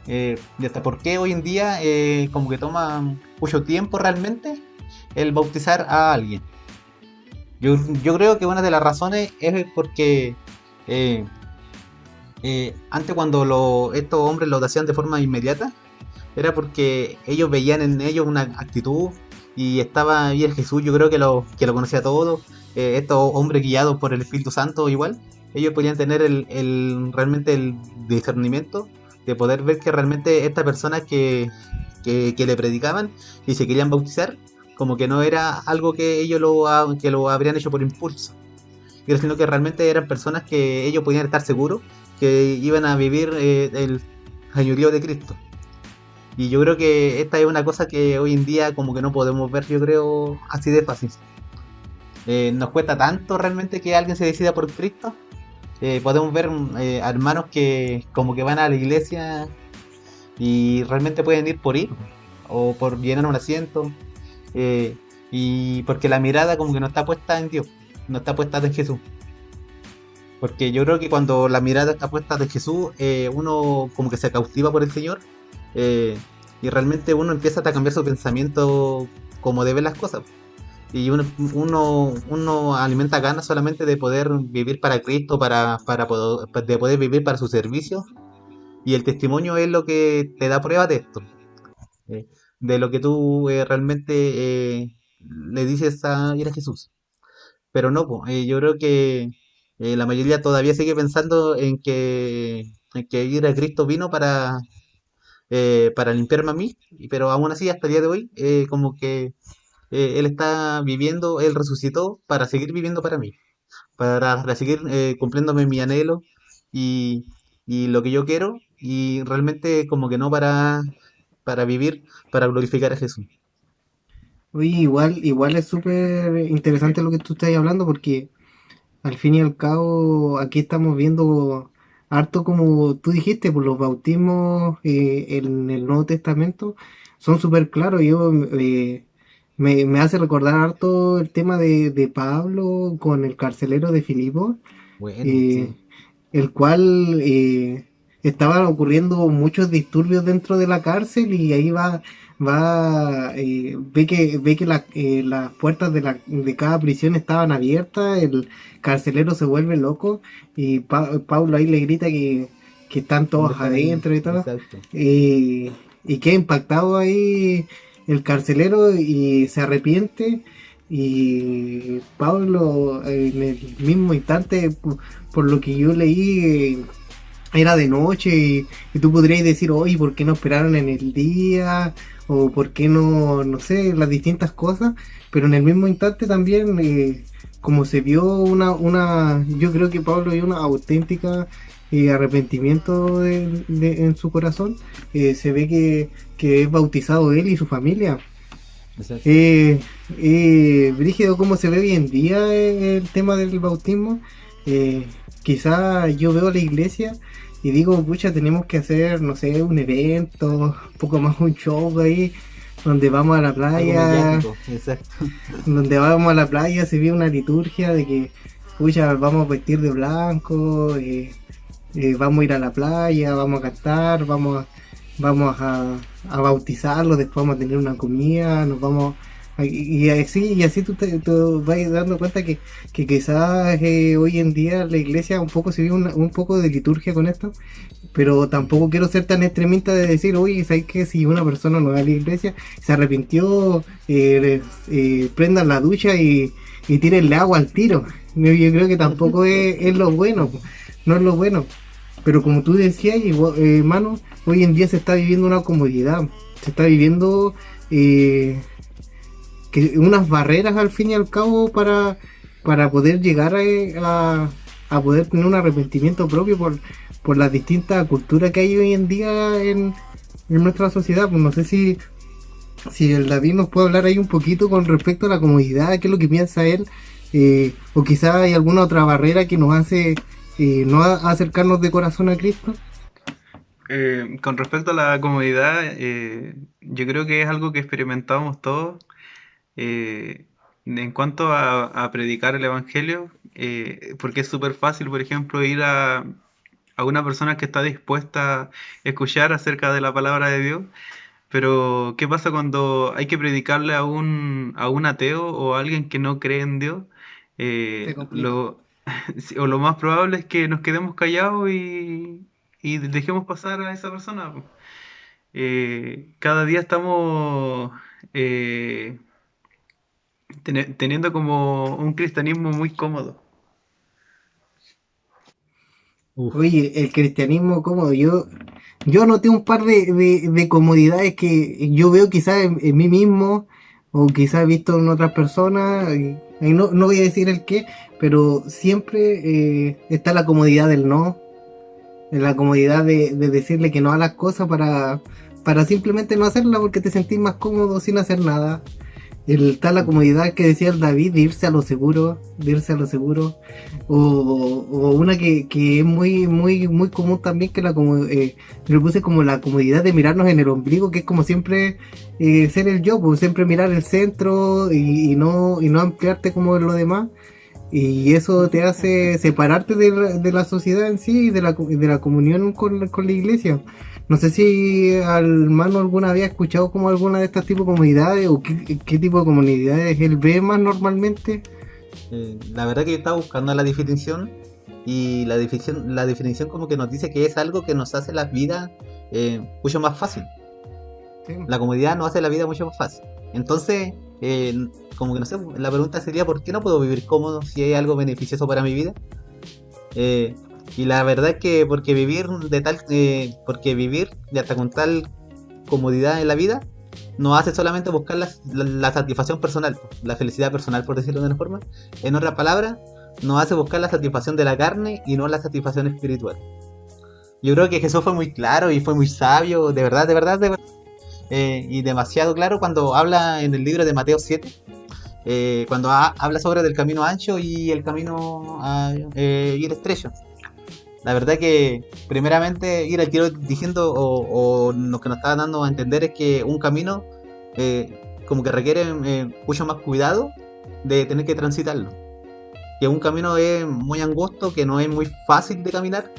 de hasta por qué hoy en día como que toma mucho tiempo realmente el bautizar a alguien. Yo creo que una de las razones es porque antes cuando estos hombres lo hacían de forma inmediata, era porque ellos veían en ellos una actitud, y estaba ahí el Jesús, yo creo que lo conocía todo. Estos hombres guiados por el Espíritu Santo igual, ellos podían tener realmente el discernimiento de poder ver que realmente estas personas que le predicaban y se querían bautizar, como que no era algo que ellos que lo habrían hecho por impulso, sino que realmente eran personas que ellos podían estar seguros que iban a vivir el señorío de Cristo. Y yo creo que esta es una cosa que hoy en día como que no podemos ver, yo creo, así de fácil. Nos cuesta tanto realmente que alguien se decida por Cristo. Podemos ver hermanos que como que van a la iglesia y realmente pueden ir por ir, o por llenar un asiento, y porque la mirada como que no está puesta en Dios, no está puesta en Jesús. Porque yo creo que cuando la mirada está puesta en Jesús, uno como que se cautiva por el Señor, y realmente uno empieza a cambiar su pensamiento como de ver las cosas. Y uno alimenta ganas solamente de poder vivir para Cristo, de poder vivir para su servicio. Y el testimonio es lo que te da prueba de esto, eh, de lo que tú realmente le dices a ir a Jesús. Pero no, po, yo creo que la mayoría todavía sigue pensando en que ir a Cristo vino para limpiarme a mí, pero aún así hasta el día de hoy, como que Él está viviendo, Él resucitó para seguir viviendo para mí, para seguir cumpliéndome mi anhelo y, y lo que yo quiero, y realmente como que no para vivir, para glorificar a Jesús. Oye, igual es súper interesante lo que tú estás hablando porque al fin y al cabo aquí estamos viendo harto como tú dijiste, por los bautismos en el Nuevo Testamento son súper claros. Me hace recordar harto el tema de Pablo con el carcelero de Filipo, Bueno, eh, sí, el cual estaban ocurriendo muchos disturbios dentro de la cárcel y ahí ve que las puertas de cada prisión estaban abiertas, el carcelero se vuelve loco y Pablo ahí le grita que están ¿dónde todos están ahí? adentro y todo, Exacto. y queda impactado ahí el carcelero y se arrepiente. Y Pablo, en el mismo instante, por lo que yo leí, era de noche y tú podrías decir, oye, ¿por qué no esperaron en el día? O ¿por qué no sé, las distintas cosas? Pero en el mismo instante también, como se vio yo creo que Pablo vio una auténtica arrepentimiento en su corazón. Se ve que es bautizado él y su familia. Exacto. Brígido cómo se ve hoy en día el tema del bautismo. Quizá yo veo la iglesia y digo, pucha, tenemos que hacer, no sé, un evento, un poco más un show ahí, donde vamos a la Algo playa, mediático, exacto. donde vamos a la playa se ve una liturgia de que, pucha, vamos a vestir de blanco, vamos a ir a la playa, vamos a cantar, vamos a bautizarlos, después vamos a tener una comida, nos vamos y así tú vas dando cuenta que quizás hoy en día la iglesia un poco se vive un poco de liturgia con esto, pero tampoco quiero ser tan extremista de decir, oye, ¿sabes qué? Si una persona no va a la iglesia, se arrepintió, prendan la ducha y tírenle agua al tiro. Yo creo que tampoco es lo bueno, no es lo bueno. Pero como tú decías, hermano, hoy en día se está viviendo una comodidad, se está viviendo unas barreras al fin y al cabo para poder llegar a poder tener un arrepentimiento propio por las distintas culturas que hay hoy en día en nuestra sociedad. Pues no sé si el David nos puede hablar ahí un poquito con respecto a la comodidad, qué es lo que piensa él, o quizás hay alguna otra barrera que nos hace no acercarnos de corazón a Cristo. Con respecto a la comodidad, yo creo que es algo que experimentamos todos. En cuanto a predicar el Evangelio, porque es súper fácil, por ejemplo, ir a una persona que está dispuesta a escuchar acerca de la palabra de Dios, pero ¿qué pasa cuando hay que predicarle a un ateo o a alguien que no cree en Dios? Se complica. Sí, o lo más probable es que nos quedemos callados y dejemos pasar a esa persona, po. Cada día estamos eh, teniendo como un cristianismo muy cómodo. Uf. Oye, el cristianismo cómodo, yo noté un par de comodidades que yo veo quizás en mí mismo o quizás he visto en otras personas, y no voy a decir el qué, pero siempre está la comodidad del no, en la comodidad de decirle que no a las cosas para simplemente no hacerla porque te sentís más cómodo sin hacer nada. Está la comodidad que decía el David de irse a lo seguro, o una que es muy común también, que le puse como la comodidad de mirarnos en el ombligo, que es como siempre ser el yo, pues siempre mirar el centro y no ampliarte como en lo demás. Y eso te hace separarte de la sociedad en sí y de la comunión con la iglesia. No sé si al mano alguna había escuchado como alguna de estas tipos de comunidades o qué tipo de comunidades él ve más normalmente. La verdad que yo estaba buscando la definición y la definición como que nos dice que es algo que nos hace la vida mucho más fácil. Sí. La comodidad nos hace la vida mucho más fácil. Entonces, como que no sé, la pregunta sería ¿por qué no puedo vivir cómodo si hay algo beneficioso para mi vida? Y la verdad es que porque vivir de hasta con tal comodidad en la vida nos hace solamente buscar la satisfacción personal, la felicidad personal, por decirlo de una forma. En otras palabras, nos hace buscar la satisfacción de la carne y no la satisfacción espiritual. Yo creo que Jesús fue muy claro y fue muy sabio, de verdad, de verdad, de verdad. Y demasiado claro cuando habla en el libro de Mateo 7, cuando habla sobre el camino ancho y el camino y el estrecho. La verdad que primeramente ir al tiro diciendo o lo que nos está dando a entender es que un camino como que requiere mucho más cuidado de tener que transitarlo. Que un camino es muy angosto, que no es muy fácil de caminar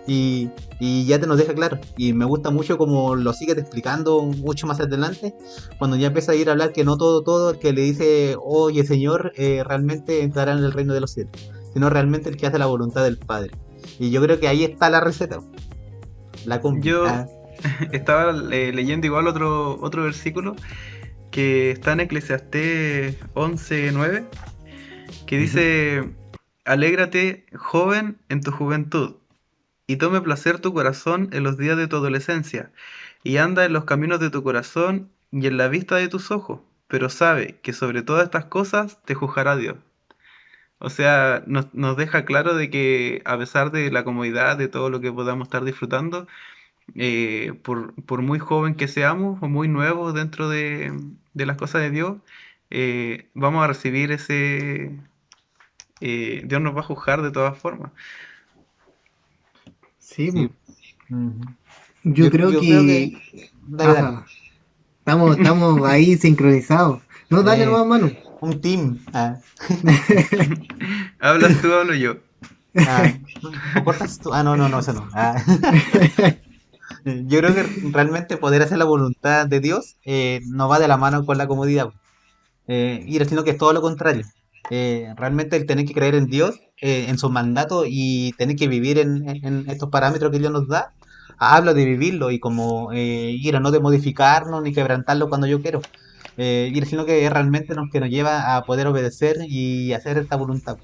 y ya te nos deja claro. Y me gusta mucho como lo sigues explicando mucho más adelante, cuando ya empieza a ir a hablar que no todo el que le dice oye Señor realmente entrará en el reino de los cielos, sino realmente el que hace la voluntad del Padre. Y yo creo que ahí está la receta, la combi. Yo estaba leyendo igual otro versículo que está en Eclesiastés 11:9, que Ujú. dice: Alégrate, joven, en tu juventud, y tome placer tu corazón en los días de tu adolescencia, y anda en los caminos de tu corazón y en la vista de tus ojos, pero sabe que sobre todas estas cosas te juzgará Dios. O sea, nos deja claro de que a pesar de la comodidad, de todo lo que podamos estar disfrutando, por muy joven que seamos o muy nuevos dentro de las cosas de Dios, vamos a recibir Dios nos va a juzgar de todas formas. Sí, Sí. Ujú. yo Yo, creo yo creo que... que... Dale, dale. Ajá, estamos ahí sincronizados. No, dale Eh, nomás, mano. un team. ¿Hablas tú o hablo yo? Ah, ¿o cortas tú? No, no, no, eso no. Yo creo que realmente poder hacer la voluntad de Dios no va de la mano con la comodidad. Sino que es todo lo contrario. Realmente el tener que creer en Dios, en sus mandatos y tener que vivir en estos parámetros que Dios nos da, habla de vivirlo y como no de modificarnos ni quebrantarlo cuando yo quiero. Sino que es realmente lo que nos lleva a poder obedecer y hacer esta voluntad.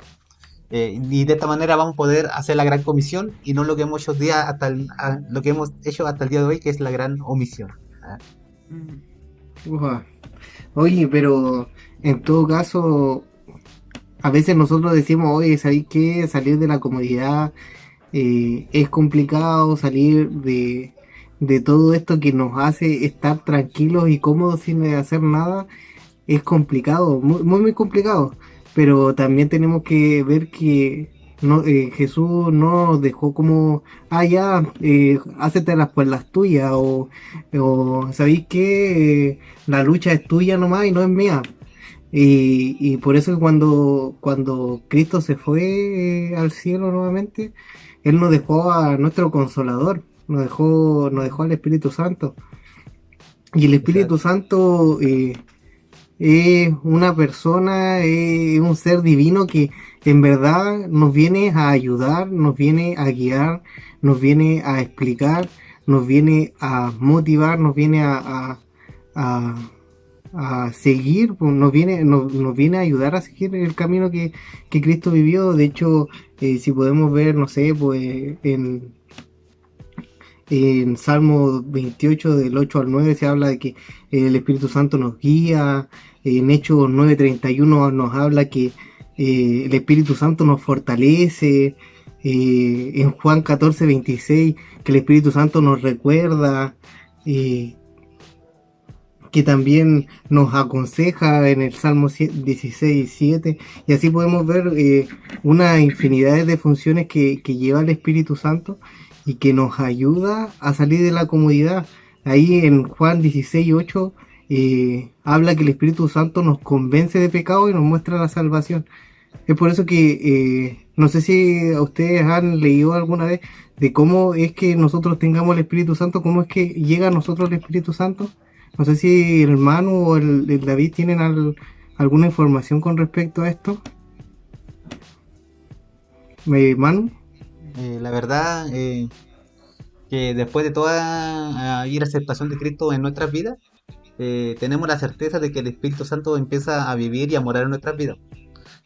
Y de esta manera vamos a poder hacer la gran comisión y no lo que hemos hecho lo que hemos hecho hasta el día de hoy, que es la gran omisión. Ah, Ufa. Oye, pero en todo caso, a veces nosotros decimos, oye, ¿sabéis qué? Salir de la comodidad es complicado, salir de todo esto que nos hace estar tranquilos y cómodos sin hacer nada, es complicado, muy, muy, muy complicado. Pero también tenemos que ver que no, Jesús no nos dejó como, ah, ya, hácetelas por las tuyas, o ¿sabéis qué? La lucha es tuya nomás y no es mía. Y por eso cuando Cristo se fue al cielo nuevamente, Él nos dejó a nuestro consolador, nos dejó al Espíritu Santo. Y el Espíritu Exacto. Santo es una persona, es un ser divino que en verdad nos viene a ayudar, nos viene a guiar, nos viene a explicar, nos viene a motivar, nos viene a, a seguir, pues, nos viene a ayudar a seguir el camino que Cristo vivió. De hecho, si podemos ver, no sé, pues en Salmo 28 del 8 al 9 se habla de que el Espíritu Santo nos guía. En Hechos 9:31 nos habla que el Espíritu Santo nos fortalece. En Juan 14:26 que el Espíritu Santo nos recuerda. eh, que también nos aconseja en el Salmo 16:7, y así podemos ver una infinidad de funciones que lleva el Espíritu Santo y que nos ayuda a salir de la comodidad. Ahí en Juan 16:8 habla que el Espíritu Santo nos convence de pecado y nos muestra la salvación. Es por eso que no sé si ustedes han leído alguna vez de cómo es que nosotros tengamos el Espíritu Santo, cómo es que llega a nosotros el Espíritu Santo. No sé si el Manu o el David tienen alguna información con respecto a esto. Manu. La verdad, que después de toda ir aceptación de Cristo en nuestras vidas, tenemos la certeza de que el Espíritu Santo empieza a vivir y a morar en nuestras vidas.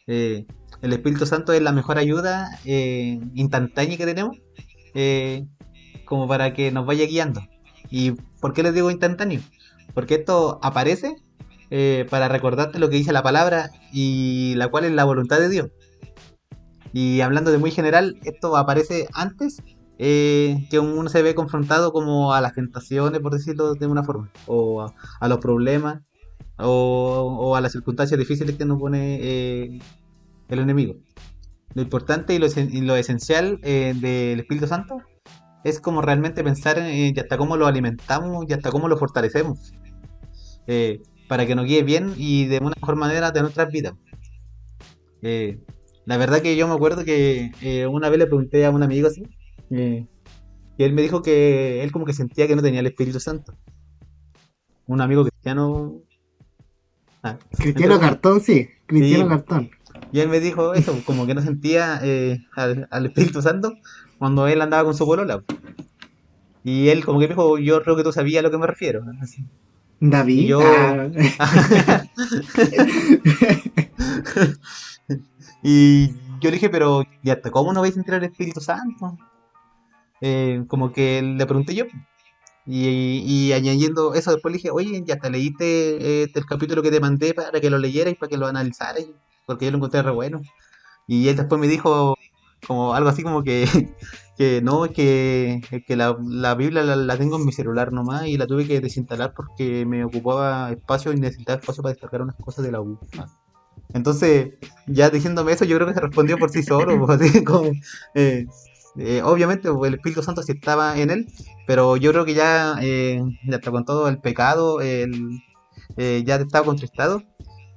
Eh, el Espíritu Santo es la mejor ayuda instantánea que tenemos, eh, como para que nos vaya guiando. ¿Y por qué les digo instantáneo? Porque esto aparece para recordarte lo que dice la palabra y la cual es la voluntad de Dios. Y hablando de muy general, esto aparece antes que uno se ve confrontado como a las tentaciones, por decirlo de una forma, o a los problemas, o a las circunstancias difíciles que nos pone el enemigo. Lo importante y lo esencial del Espíritu Santo es como realmente pensar y hasta cómo lo alimentamos y hasta cómo lo fortalecemos, para que nos guíe bien y de una mejor manera de nuestras vidas. Eh, la verdad que yo me acuerdo que una vez le pregunté a un amigo así, eh, y él me dijo que él como que sentía que no tenía el Espíritu Santo. Un amigo cristiano, entre Cristiano comillas. Cartón, sí. Cristiano Sí, Cartón. y él me dijo eso, como que no sentía al Espíritu Santo cuando él andaba con su polola. Y él como que me dijo, yo creo que tú sabías a lo que me refiero. Así. Y David. yo... Y yo le dije, pero ¿y hasta cómo no vais a sentir el Espíritu Santo? Como que le pregunté yo. Y añadiendo eso, después le dije, oye, ya te leíste el capítulo que te mandé para que lo leyeras y para que lo analizaras, porque yo lo encontré re bueno. Y él después me dijo como algo así como que, que no, que la Biblia la tengo en mi celular nomás y la tuve que desinstalar porque me ocupaba espacio y necesitaba espacio para descargar unas cosas de la U. Entonces, ya diciéndome eso, yo creo que se respondió por sí solo, pues, así como, eh, obviamente pues, el Espíritu Santo sí estaba en él, pero yo creo que ya está con todo el pecado, ya estaba contristado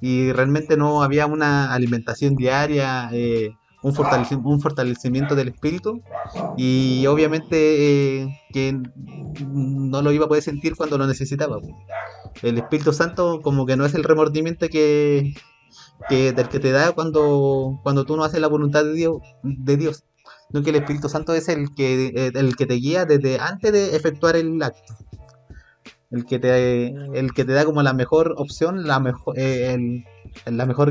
y realmente no había una alimentación diaria, un fortalecimiento del espíritu y obviamente que no lo iba a poder sentir cuando lo necesitaba, pues. El Espíritu Santo como que no es el remordimiento del que te da cuando tú no haces la voluntad de Dios, no que el Espíritu Santo es el que te guía desde antes de efectuar el acto, el que te da como la mejor opción, la mejor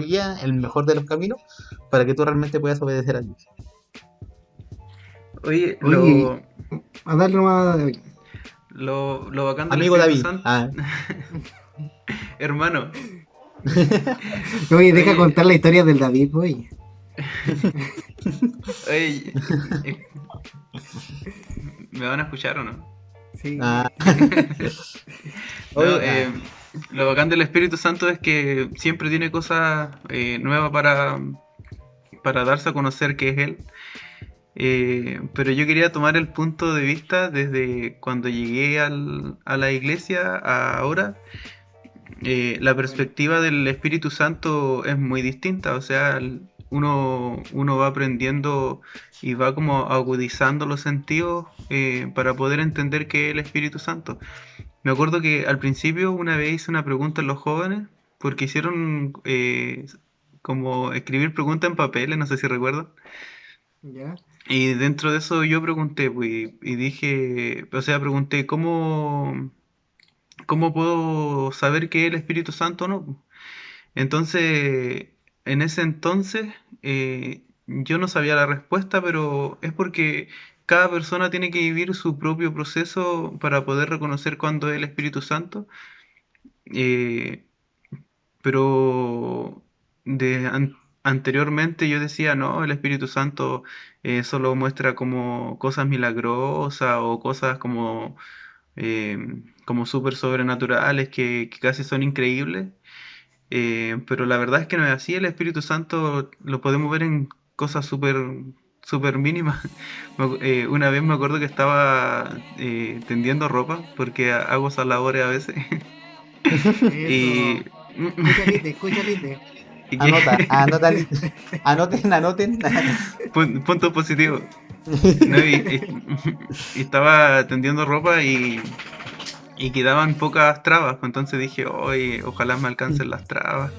guía, el mejor de los caminos, para que tú realmente puedas obedecer a Dios. Oye, Oye, a darle más. lo bacán del Amigo Espíritu David, Santo. Hermano, Oye, deja oye, contar la historia del David, oye. oye, ¿me van a escuchar o no? Sí. Ah, No, oye, lo bacán del Espíritu Santo es que siempre tiene cosas nuevas para darse a conocer que es Él. Pero yo quería tomar el punto de vista desde cuando llegué a la iglesia a ahora. La perspectiva del Espíritu Santo es muy distinta, o sea, uno va aprendiendo y va como agudizando los sentidos para poder entender qué es el Espíritu Santo. Me acuerdo que al principio una vez hice una pregunta en los jóvenes, porque hicieron como escribir preguntas en papeles, no sé si recuerdan. ¿Ya? Y dentro de eso yo pregunté, pues, y dije, o sea, pregunté, ¿cómo puedo saber que es el Espíritu Santo o no? Entonces, en ese entonces, yo no sabía la respuesta, pero es porque cada persona tiene que vivir su propio proceso para poder reconocer cuándo es el Espíritu Santo. Eh, pero anteriormente yo decía, no, el Espíritu Santo solo muestra como cosas milagrosas o cosas como súper sobrenaturales que casi son increíbles. Pero la verdad es que no es así. El Espíritu Santo lo podemos ver en cosas súper mínimas. Una vez me acuerdo que estaba tendiendo ropa porque hago esas labores a veces. Y, Eso. Escúchalite, escúchalite. y que anota, anoten. punto positivo. No, y estaba tendiendo ropa y quedaban pocas trabas, pues entonces dije, oye, ojalá me alcancen las trabas.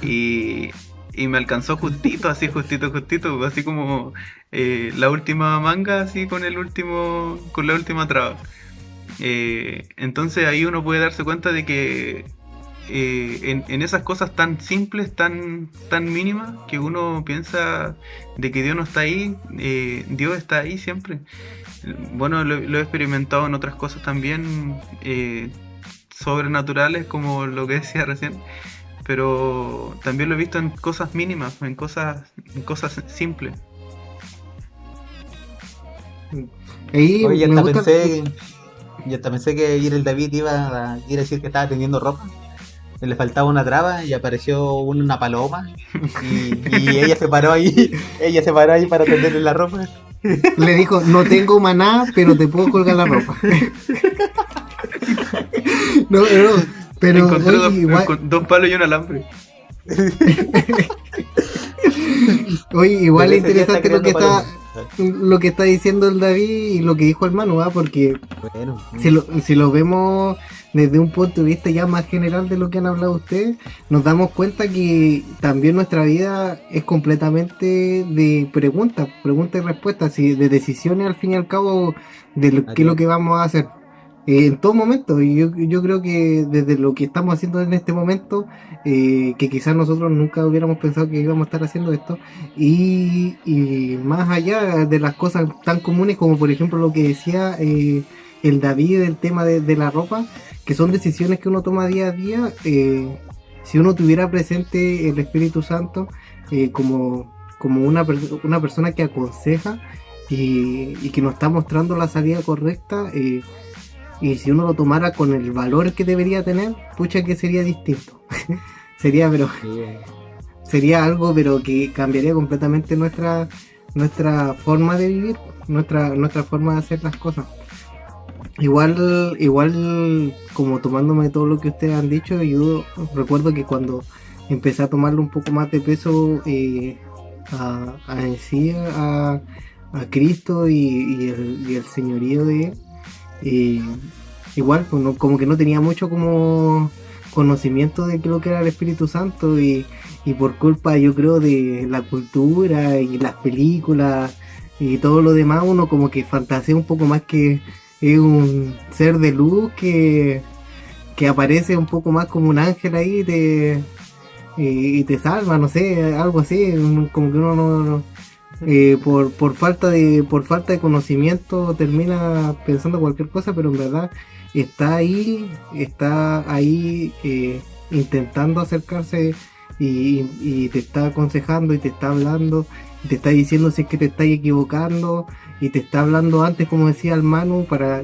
Y, y me alcanzó justito, así justito, así como la última manga, así con la última traba. Entonces ahí uno puede darse cuenta de que en esas cosas tan simples, tan mínimas, que uno piensa de que Dios no está ahí, Dios está ahí siempre. Bueno, lo he experimentado en otras cosas también sobrenaturales, como lo que decía recién, pero también lo he visto en cosas mínimas, en cosas simples. Ahí Oye, me gusta. y hasta pensé que ayer el David iba a ir a decir que estaba tendiendo ropa. Y le faltaba una traba y apareció una paloma y ella se paró ahí para tenderle la ropa. Le dijo, no tengo maná, pero te puedo colgar la ropa. No, pero Encontré oye, igual, dos palos y un alambre. igual es Desde ese día está interesante lo que creando está, palomas. lo que está diciendo el David y lo que dijo el Manu, porque Bueno, si lo vemos desde un punto de vista ya más general de lo que han hablado ustedes, nos damos cuenta que también nuestra vida es completamente de preguntas y respuestas, y de decisiones al fin y al cabo de qué es así lo es. que vamos a hacer. En todo momento, y yo creo que desde lo que estamos haciendo en este momento, que quizás nosotros nunca hubiéramos pensado que íbamos a estar haciendo esto, y más allá de las cosas tan comunes como por ejemplo lo que decía el David del tema de la ropa, que son decisiones que uno toma día a día. Si uno tuviera presente el Espíritu Santo como una persona que aconseja y que nos está mostrando la salida correcta, y si uno lo tomara con el valor que debería tener, pucha que sería distinto. Pero Sí, sería algo pero que cambiaría completamente nuestra forma de vivir, nuestra forma de hacer las cosas. Igual como tomándome todo lo que ustedes han dicho, yo recuerdo que cuando empecé a tomarle un poco más de peso en sí a Cristo y el señorío de él, eh, igual pues, como que no tenía mucho como conocimiento de lo que era el Espíritu Santo, y por culpa yo creo de la cultura y las películas y todo lo demás, uno como que fantasea un poco más que es un ser de luz que aparece un poco más como un ángel ahí y te salva, no sé, algo así, como que uno por falta de conocimiento termina pensando cualquier cosa, pero en verdad está ahí intentando acercarse y te está aconsejando y te está hablando, y te está diciendo si es que te estás equivocando y te está hablando antes, como decía el Manu, para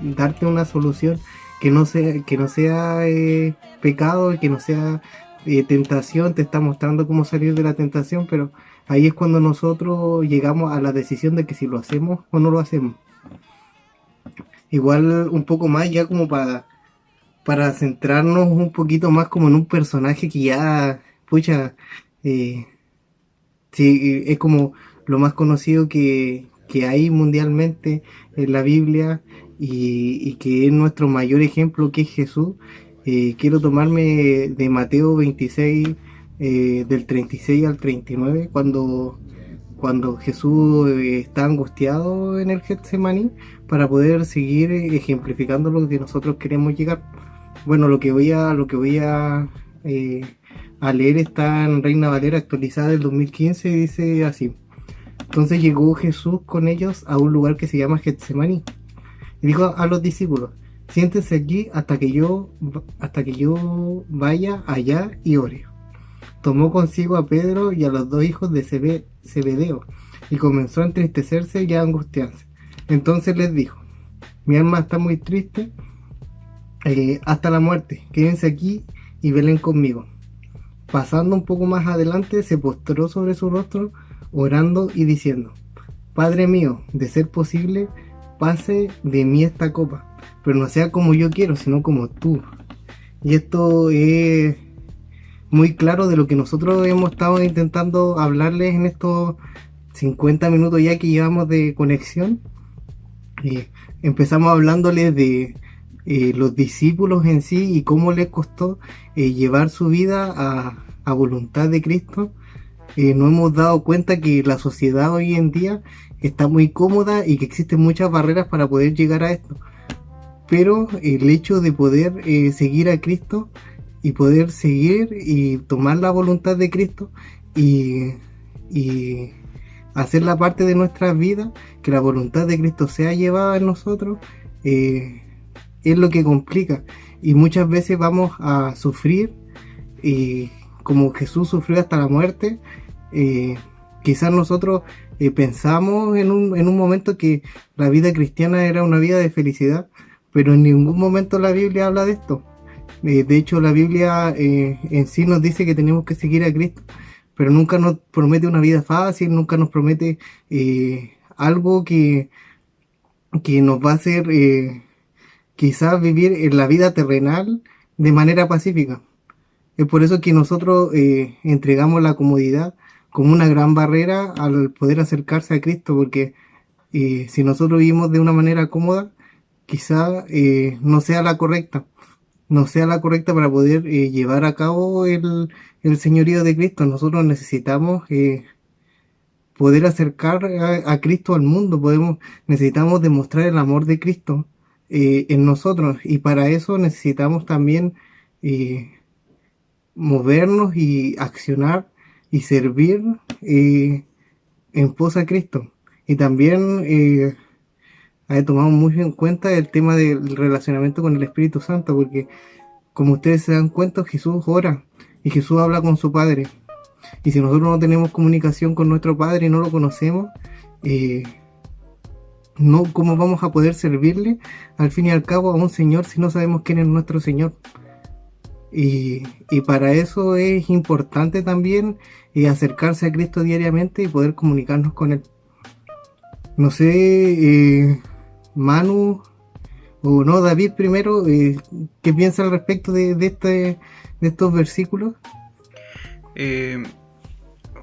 darte una solución que no sea pecado, que no sea tentación, te está mostrando cómo salir de la tentación, pero ahí es cuando nosotros llegamos a la decisión de que si lo hacemos o no lo hacemos. Igual un poco más ya como para centrarnos un poquito más como en un personaje que ya, pucha, eh, sí, es como lo más conocido que hay mundialmente en la Biblia y que es nuestro mayor ejemplo, que es Jesús. Quiero tomarme de Mateo 26, del 36 al 39, cuando Jesús está angustiado en el Getsemaní, para poder seguir ejemplificando lo que nosotros queremos llegar. Bueno, eh, a leer está en Reina Valera actualizada del 2015 y dice así: entonces llegó Jesús con ellos a un lugar que se llama Getsemaní y dijo a los discípulos: siéntense aquí hasta que yo vaya allá y ore. Tomó consigo a Pedro y a los dos hijos de Zebedeo y comenzó a entristecerse y a angustiarse. Entonces les dijo: mi alma está muy triste hasta la muerte, quédense aquí y velen conmigo. Pasando un poco más adelante, se postró sobre su rostro, orando y diciendo: Padre mío, de ser posible, pase de mí esta copa, pero no sea como yo quiero, sino como tú. Y esto es muy claro de lo que nosotros hemos estado intentando hablarles en estos 50 minutos ya que llevamos de conexión. Empezamos hablándoles de los discípulos en sí y cómo les costó llevar su vida a voluntad de Cristo. Nos hemos dado cuenta que la sociedad hoy en día está muy cómoda y que existen muchas barreras para poder llegar a esto. Pero el hecho de poder seguir a Cristo y poder seguir y tomar la voluntad de Cristo y hacer la parte de nuestras vidas, que la voluntad de Cristo sea llevada en nosotros, es lo que complica. Y muchas veces vamos a sufrir, como Jesús sufrió hasta la muerte. Quizás nosotros pensamos en un momento que la vida cristiana era una vida de felicidad, pero en ningún momento la Biblia habla de esto. De hecho, la Biblia en sí nos dice que tenemos que seguir a Cristo, pero nunca nos promete una vida fácil, nunca nos promete algo que nos va a hacer quizás vivir en la vida terrenal de manera pacífica. Es por eso que nosotros entregamos la comodidad como una gran barrera al poder acercarse a Cristo, porque si nosotros vivimos de una manera cómoda, quizá no sea la correcta, para poder llevar a cabo el señorío de Cristo. Nosotros necesitamos poder acercar a Cristo al mundo, necesitamos demostrar el amor de Cristo en nosotros, y para eso necesitamos también movernos y accionar y servir en pos a Cristo. Y también tomado muy en cuenta el tema del relacionamiento con el Espíritu Santo, porque como ustedes se dan cuenta, Jesús ora y Jesús habla con su Padre. Y si nosotros no tenemos comunicación con nuestro Padre y no lo conocemos, no, ¿cómo vamos a poder servirle al fin y al cabo a un Señor si no sabemos quién es nuestro Señor? Y para eso es importante también acercarse a Cristo diariamente y poder comunicarnos con Él. No sé, Manu, o no, David primero, ¿qué piensa al respecto de estos versículos?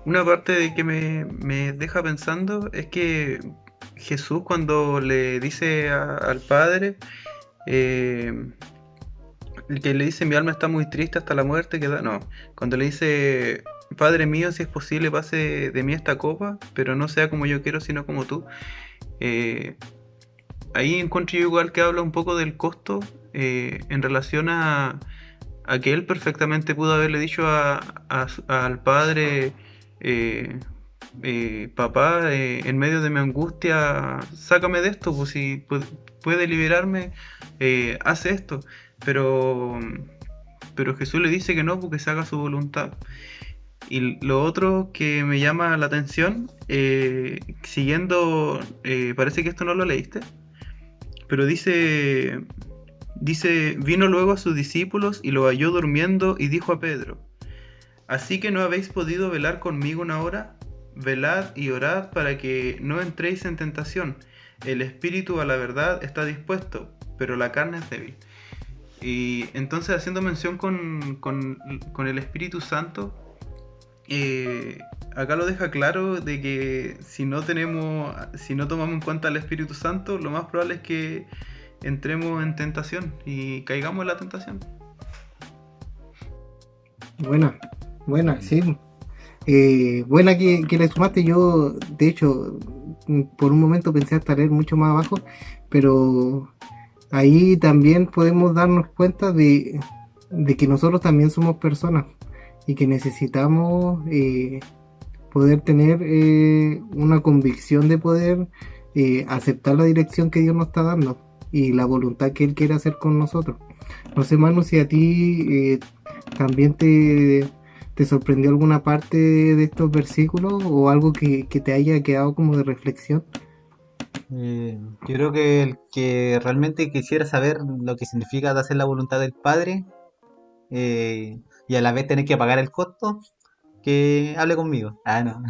Una parte de que me deja pensando es que Jesús, cuando le dice al Padre, que le dice: mi alma está muy triste hasta la muerte, cuando le dice: Padre mío, si es posible, pase de mí esta copa, pero no sea como yo quiero, sino como tú. Ahí encuentro yo igual que habla un poco del costo en relación a que él perfectamente pudo haberle dicho al Padre: papá, en medio de mi angustia, sácame de esto, pues si puede liberarme, hace esto. Pero, pero Jesús le dice que no, porque se haga su voluntad. Y lo otro que me llama la atención, siguiendo, parece que esto no lo leíste, pero dice, vino luego a sus discípulos y lo halló durmiendo y dijo a Pedro, así que no habéis podido velar conmigo una hora, velad y orad para que no entréis en tentación. El espíritu a la verdad está dispuesto, pero la carne es débil. Y entonces haciendo mención con el Espíritu Santo, acá lo deja claro de que si no tomamos en cuenta al Espíritu Santo, lo más probable es que entremos en tentación y caigamos en la tentación. Buena, buena, sí. Buena que le sumaste. Yo, de hecho, por un momento pensé hasta leer mucho más abajo, pero ahí también podemos darnos cuenta de que nosotros también somos personas y que necesitamos poder tener una convicción de poder aceptar la dirección que Dios nos está dando y la voluntad que Él quiere hacer con nosotros. No sé, Manu, si a ti también te sorprendió alguna parte de estos versículos o algo que te haya quedado como de reflexión. Yo creo que el que realmente quisiera saber lo que significa de hacer la voluntad del Padre, y a la vez tener que pagar el costo, que hable conmigo. Ah, no.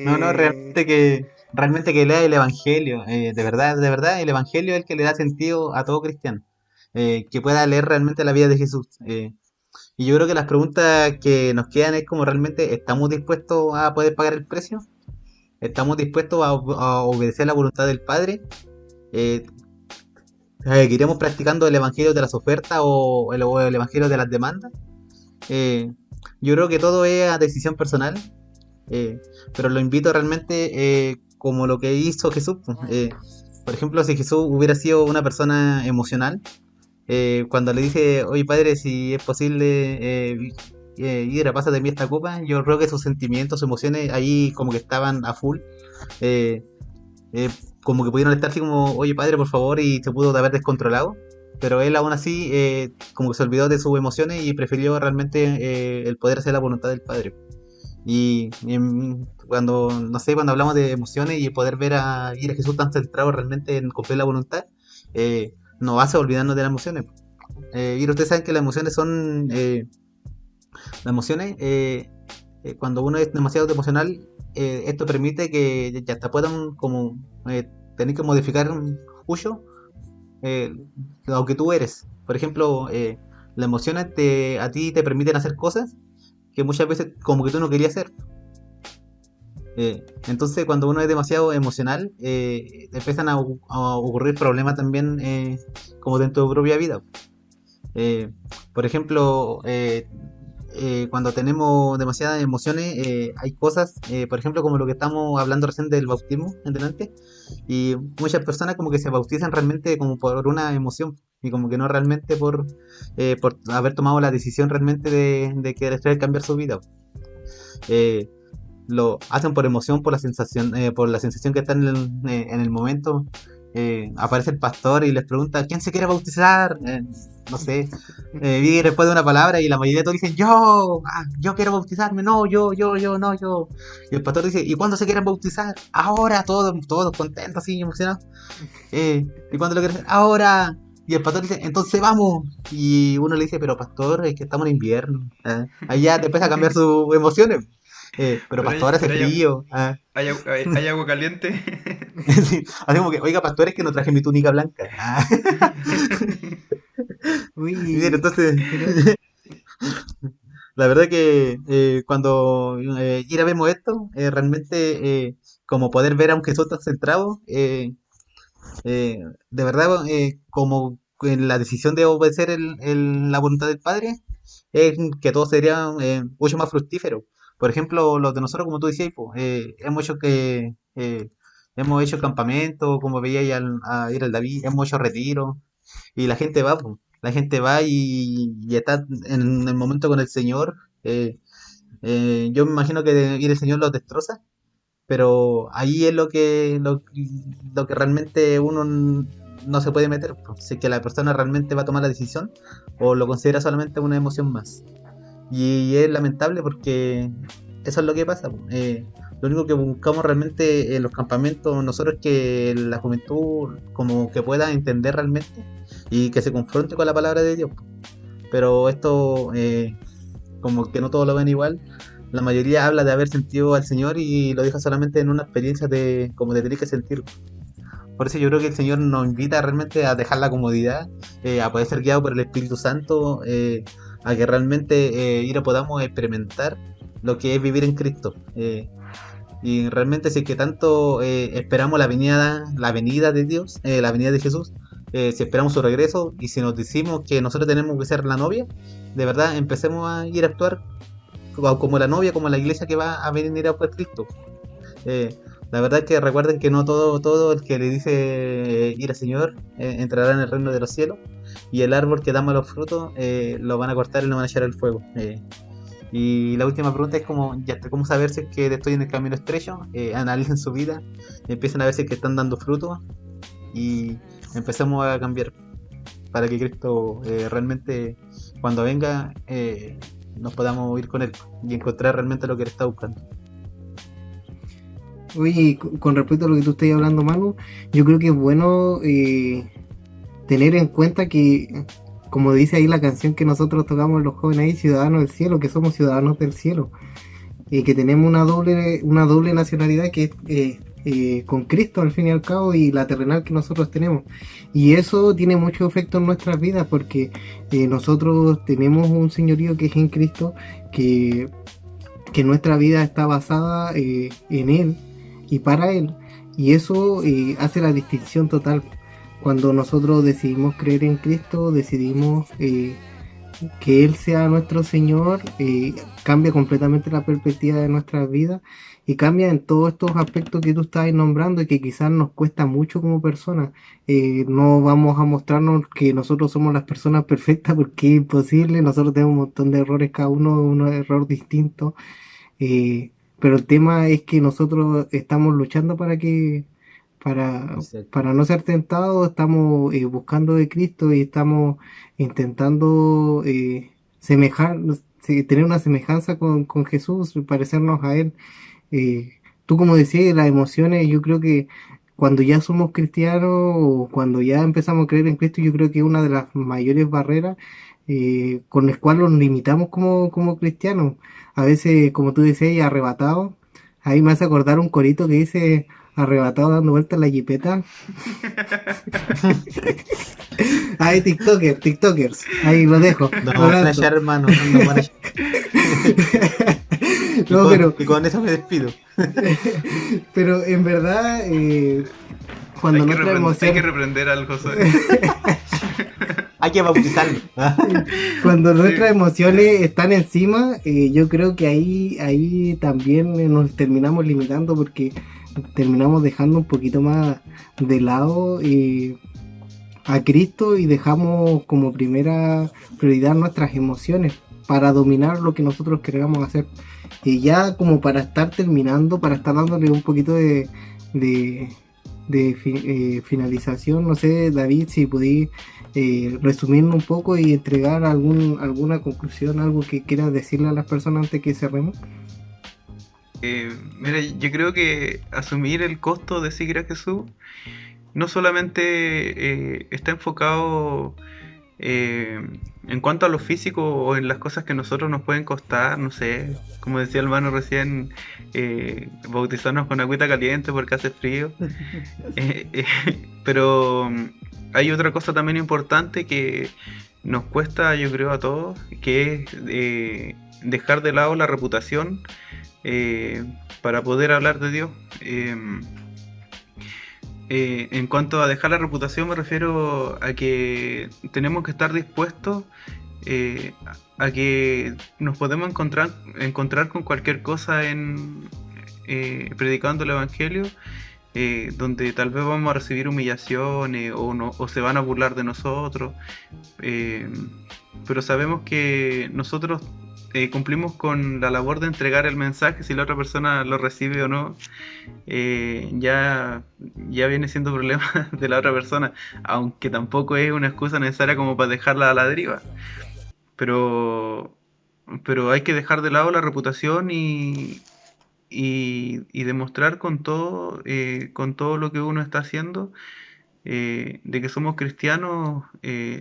No, no, Eh, realmente que lea el Evangelio. De verdad, el Evangelio es el que le da sentido a todo cristiano. Que pueda leer realmente la vida de Jesús. Y yo creo que las preguntas que nos quedan es como realmente estamos dispuestos a poder pagar el precio. ¿Estamos dispuestos a obedecer la voluntad del Padre? Eh, ¿Que iremos practicando el Evangelio de las ofertas o el Evangelio de las demandas? Eh, yo creo que todo es a decisión personal, eh, pero lo invito realmente como lo que hizo Jesús, pues. Por ejemplo, si Jesús hubiera sido una persona emocional, cuando le dice, oye padre, si es posible, Hidra, pasa de mí esta copa, yo creo que sus sentimientos, sus emociones ahí como que estaban a full. eh, eh, Como que pudieron estar así como, oye padre, por favor, y se pudo haber descontrolado. Pero él aún así como que se olvidó de sus emociones y prefirió realmente el poder hacer la voluntad del padre. Cuando, no sé, cuando hablamos de emociones y poder ver a ir a Jesús tan centrado realmente en cumplir la voluntad, nos hace olvidarnos de las emociones. Y ustedes saben que las emociones son, las emociones, cuando uno es demasiado emocional, esto permite que ya hasta puedan como tener que modificar mucho eh, lo que tú eres. Por ejemplo, las emociones a ti te permiten hacer cosas que muchas veces como que tú no querías hacer. Entonces, cuando uno es demasiado emocional, empiezan a ocurrir problemas también como dentro de tu propia vida. Eh, por ejemplo, cuando tenemos demasiadas emociones, hay cosas, por ejemplo, como lo que estamos hablando recién del bautismo en delante, y muchas personas como que se bautizan realmente como por una emoción y como que no realmente por haber tomado la decisión realmente de querer cambiar su vida. Eh, lo hacen por emoción, por la sensación que están en el momento. Aparece el pastor y les pregunta ¿quién se quiere bautizar? No sé, y después de una palabra y la mayoría de todos dicen yo quiero bautizarme, no, yo, no, yo. Y el pastor dice, ¿y cuándo se quieren bautizar? Ahora, todos contentos, así, emocionados. ¿Y cuándo lo quieren hacer? Ahora. Y el pastor dice, entonces vamos. Y uno le dice, pero pastor, es que estamos en invierno. Ahí ya te empieza a cambiar sus emociones. Pero pastor, hace Pero frío. hay agua caliente. Sí, así como que, oiga, pastor, es que no traje mi túnica blanca. Bien, uy, entonces, pero la verdad que cuando Ira vemos esto, realmente como poder ver a un Jesús tan centrado, de verdad como en la decisión de obedecer la voluntad del Padre, es que todo sería mucho más fructífero. Por ejemplo, los de nosotros, como tú decías, po, hemos hecho campamento, como veía ahí a ir al David, hemos hecho retiro, y la gente va, po. La gente va y está en el momento con el Señor. Yo me imagino que ir el Señor los destroza, pero ahí es lo que realmente no se puede meter, pues, si es que la persona realmente va a tomar la decisión o lo considera solamente una emoción más. Y es lamentable porque eso es lo que pasa, pues. Lo único que buscamos realmente en los campamentos nosotros es que la juventud como que pueda entender realmente y que se confronte con la palabra de Dios, pues. Pero esto, como que no todos lo ven igual. La mayoría habla de haber sentido al Señor y lo deja solamente en una experiencia de como de tener que sentir. Por eso yo creo que el Señor nos invita realmente a dejar la comodidad, a poder ser guiado por el Espíritu Santo, a que realmente podamos experimentar lo que es vivir en Cristo. Y realmente si es que tanto esperamos la venida de Dios, la venida de Jesús, si esperamos su regreso y si nos decimos que nosotros tenemos que ser la novia, de verdad empecemos a ir a actuar como la novia, como la iglesia que va a venir a por Cristo. Eh, la verdad es que recuerden que no todo el que le dice ir al Señor entrará en el reino de los cielos, y el árbol que da malos frutos lo van a cortar y lo van a echar al fuego. Y la última pregunta es cómo saber si es que estoy en el camino estrecho. Analicen su vida, empiecen a ver si es que están dando frutos y empecemos a cambiar para que Cristo realmente cuando venga nos podamos ir con Él y encontrar realmente lo que Él está buscando. Oye, y con respecto a lo que tú estás hablando, Manu, yo creo que es bueno tener en cuenta que, como dice ahí la canción que nosotros tocamos los jóvenes ahí, ciudadanos del cielo, que somos ciudadanos del cielo, que tenemos una doble nacionalidad que es con Cristo al fin y al cabo, y la terrenal que nosotros tenemos. Y eso tiene mucho efecto en nuestras vidas porque nosotros tenemos un señorío que es en Cristo, que nuestra vida está basada en Él y para Él, y eso hace la distinción total. Cuando nosotros decidimos creer en Cristo, decidimos que Él sea nuestro Señor, cambia completamente la perspectiva de nuestras vidas y cambia en todos estos aspectos que tú estás nombrando y que quizás nos cuesta mucho como personas. No vamos a mostrarnos que nosotros somos las personas perfectas porque es imposible, nosotros tenemos un montón de errores, cada uno un error distinto. Pero el tema es que nosotros estamos luchando Exacto. para no ser tentados, estamos buscando de Cristo y estamos intentando tener una semejanza con Jesús, parecernos a Él. Tú como decías, las emociones, yo creo que cuando ya somos cristianos o cuando ya empezamos a creer en Cristo, yo creo que es una de las mayores barreras con las cuales nos limitamos como cristianos. A veces, como tú decías, arrebatado. Ahí me hace acordar un corito que dice arrebatado dando vueltas en la jipeta. Ahí TikTokers. Ahí lo dejo. No, Lo lanzo. flashar, hermano. No, van a- No, pero y con eso me despido. pero en verdad, cuando nuestras hay que emociones, reprender al José. Hay que bautizarlo. cuando Sí. nuestras emociones están encima, yo creo que ahí también nos terminamos limitando porque terminamos dejando un poquito más de lado a Cristo y dejamos como primera prioridad nuestras emociones para dominar lo que nosotros queramos hacer. Y ya como para estar terminando, para estar dándole un poquito de finalización, no sé, David, si podéis resumirnos un poco y entregar alguna conclusión, algo que quieras decirle a las personas antes que cerremos. Mira, yo creo que asumir el costo de seguir a Jesús no solamente está enfocado en cuanto a lo físico o en las cosas que a nosotros nos pueden costar, no sé, como decía el hermano recién, bautizarnos con agüita caliente porque hace frío. Pero hay otra cosa también importante que nos cuesta, yo creo, a todos, que es dejar de lado la reputación para poder hablar de Dios. En cuanto a dejar la reputación, me refiero a que tenemos que estar dispuestos a que nos podemos encontrar con cualquier cosa predicando el Evangelio, donde tal vez vamos a recibir humillaciones o se van a burlar de nosotros, pero sabemos que nosotros cumplimos con la labor de entregar el mensaje, si la otra persona lo recibe o no, ya viene siendo problema de la otra persona, aunque tampoco es una excusa necesaria como para dejarla a la deriva. Pero, pero hay que dejar de lado la reputación y demostrar con todo lo que uno está haciendo, de que somos cristianos,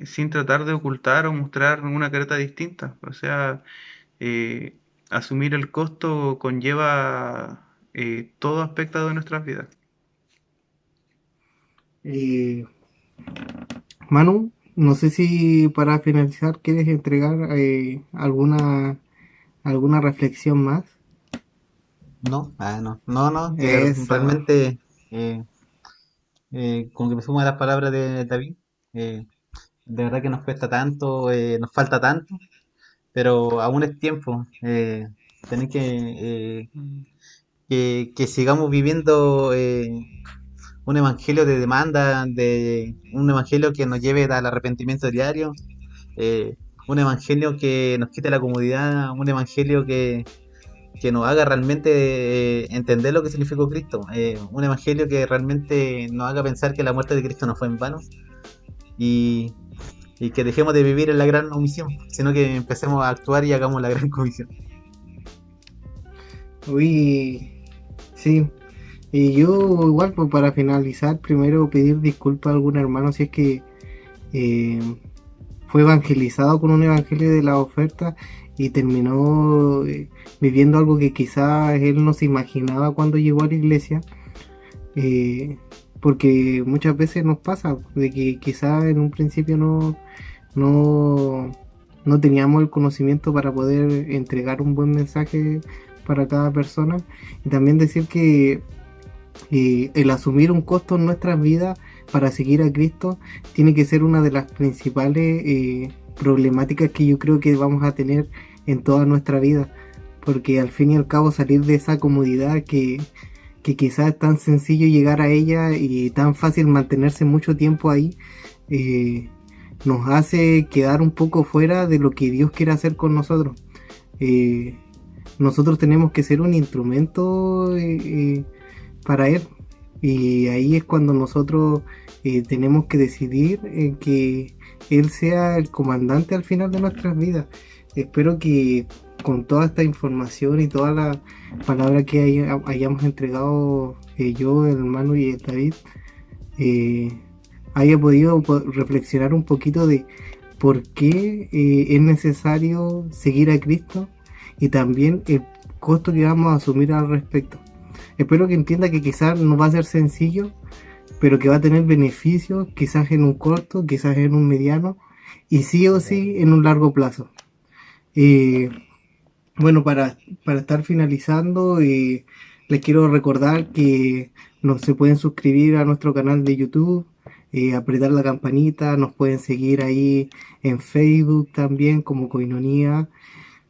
sin tratar de ocultar o mostrar una careta distinta. O sea, eh, asumir el costo conlleva todo aspecto de nuestras vidas. Eh, Manu, no sé si para finalizar quieres entregar alguna reflexión más. No, no, Eso. realmente, eh, como que me sumo a las palabras de David, eh, de verdad que nos cuesta tanto, nos falta tanto, pero aún es tiempo. Tener Mm. que sigamos viviendo un evangelio de demanda, de un evangelio que nos lleve al arrepentimiento diario, eh, un evangelio que nos quite la comodidad, un evangelio que nos haga realmente entender lo que significó Cristo, un evangelio que realmente nos haga pensar que la muerte de Cristo no fue en vano y, y que dejemos de vivir en la gran omisión, sino que empecemos a actuar y hagamos la gran comisión. Uy, sí. Y yo igual, pues para finalizar, primero pedir disculpas a algún hermano si es que eh, fue evangelizado con un evangelio de la oferta y terminó viviendo algo que quizás él no se imaginaba cuando llegó a la iglesia. eh, Porque muchas veces nos pasa de que quizás en un principio no, no teníamos el conocimiento para poder entregar un buen mensaje para cada persona. Y también decir que el asumir un costo en nuestras vidas para seguir a Cristo tiene que ser una de las principales problemáticas que yo creo que vamos a tener en toda nuestra vida, porque al fin y al cabo salir de esa comodidad que quizás es tan sencillo llegar a ella y tan fácil mantenerse mucho tiempo ahí, eh, nos hace quedar un poco fuera de lo que Dios quiere hacer con nosotros. Eh, Nosotros tenemos que ser un instrumento para Él. Y ahí es cuando nosotros tenemos que decidir que Él sea el comandante al final de nuestras vidas. Espero que con toda esta información y toda la palabra que hayamos entregado yo, el hermano y el David, eh, haya podido reflexionar un poquito de por qué es necesario seguir a Cristo y también el costo que vamos a asumir al respecto. Espero que entienda que quizás no va a ser sencillo, pero que va a tener beneficios, quizás en un corto, quizás en un mediano y sí o sí en un largo plazo. Eh, bueno, para estar finalizando, les quiero recordar que se pueden suscribir a nuestro canal de YouTube, apretar la campanita, nos pueden seguir ahí en Facebook también como Koinonia.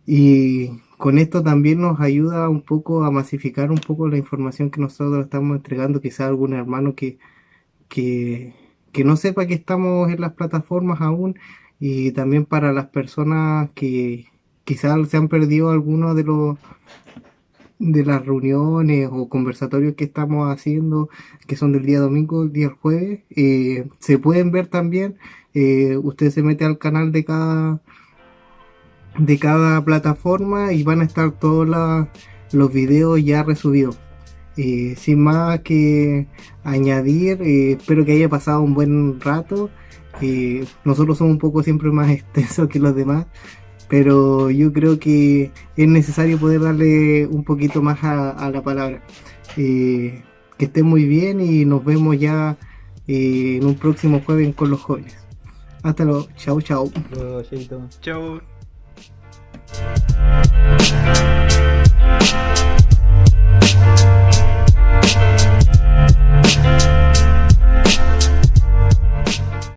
Y con esto también nos ayuda un poco a masificar un poco la información que nosotros estamos entregando, quizá algún hermano que, que no sepa que estamos en las plataformas aún, y también para las personas que quizás se han perdido algunos de las reuniones o conversatorios que estamos haciendo, que son del día domingo, el día jueves, se pueden ver también. Usted se mete al canal de cada plataforma y van a estar todos los videos ya resubidos. Sin más que añadir, espero que haya pasado un buen rato. Nosotros somos un poco siempre más extensos que los demás, pero yo creo que es necesario poder darle un poquito más a la palabra. Que estén muy bien y nos vemos ya en un próximo jueves con los jóvenes. Hasta luego, chao, chao. Luego, Cheito. Chao.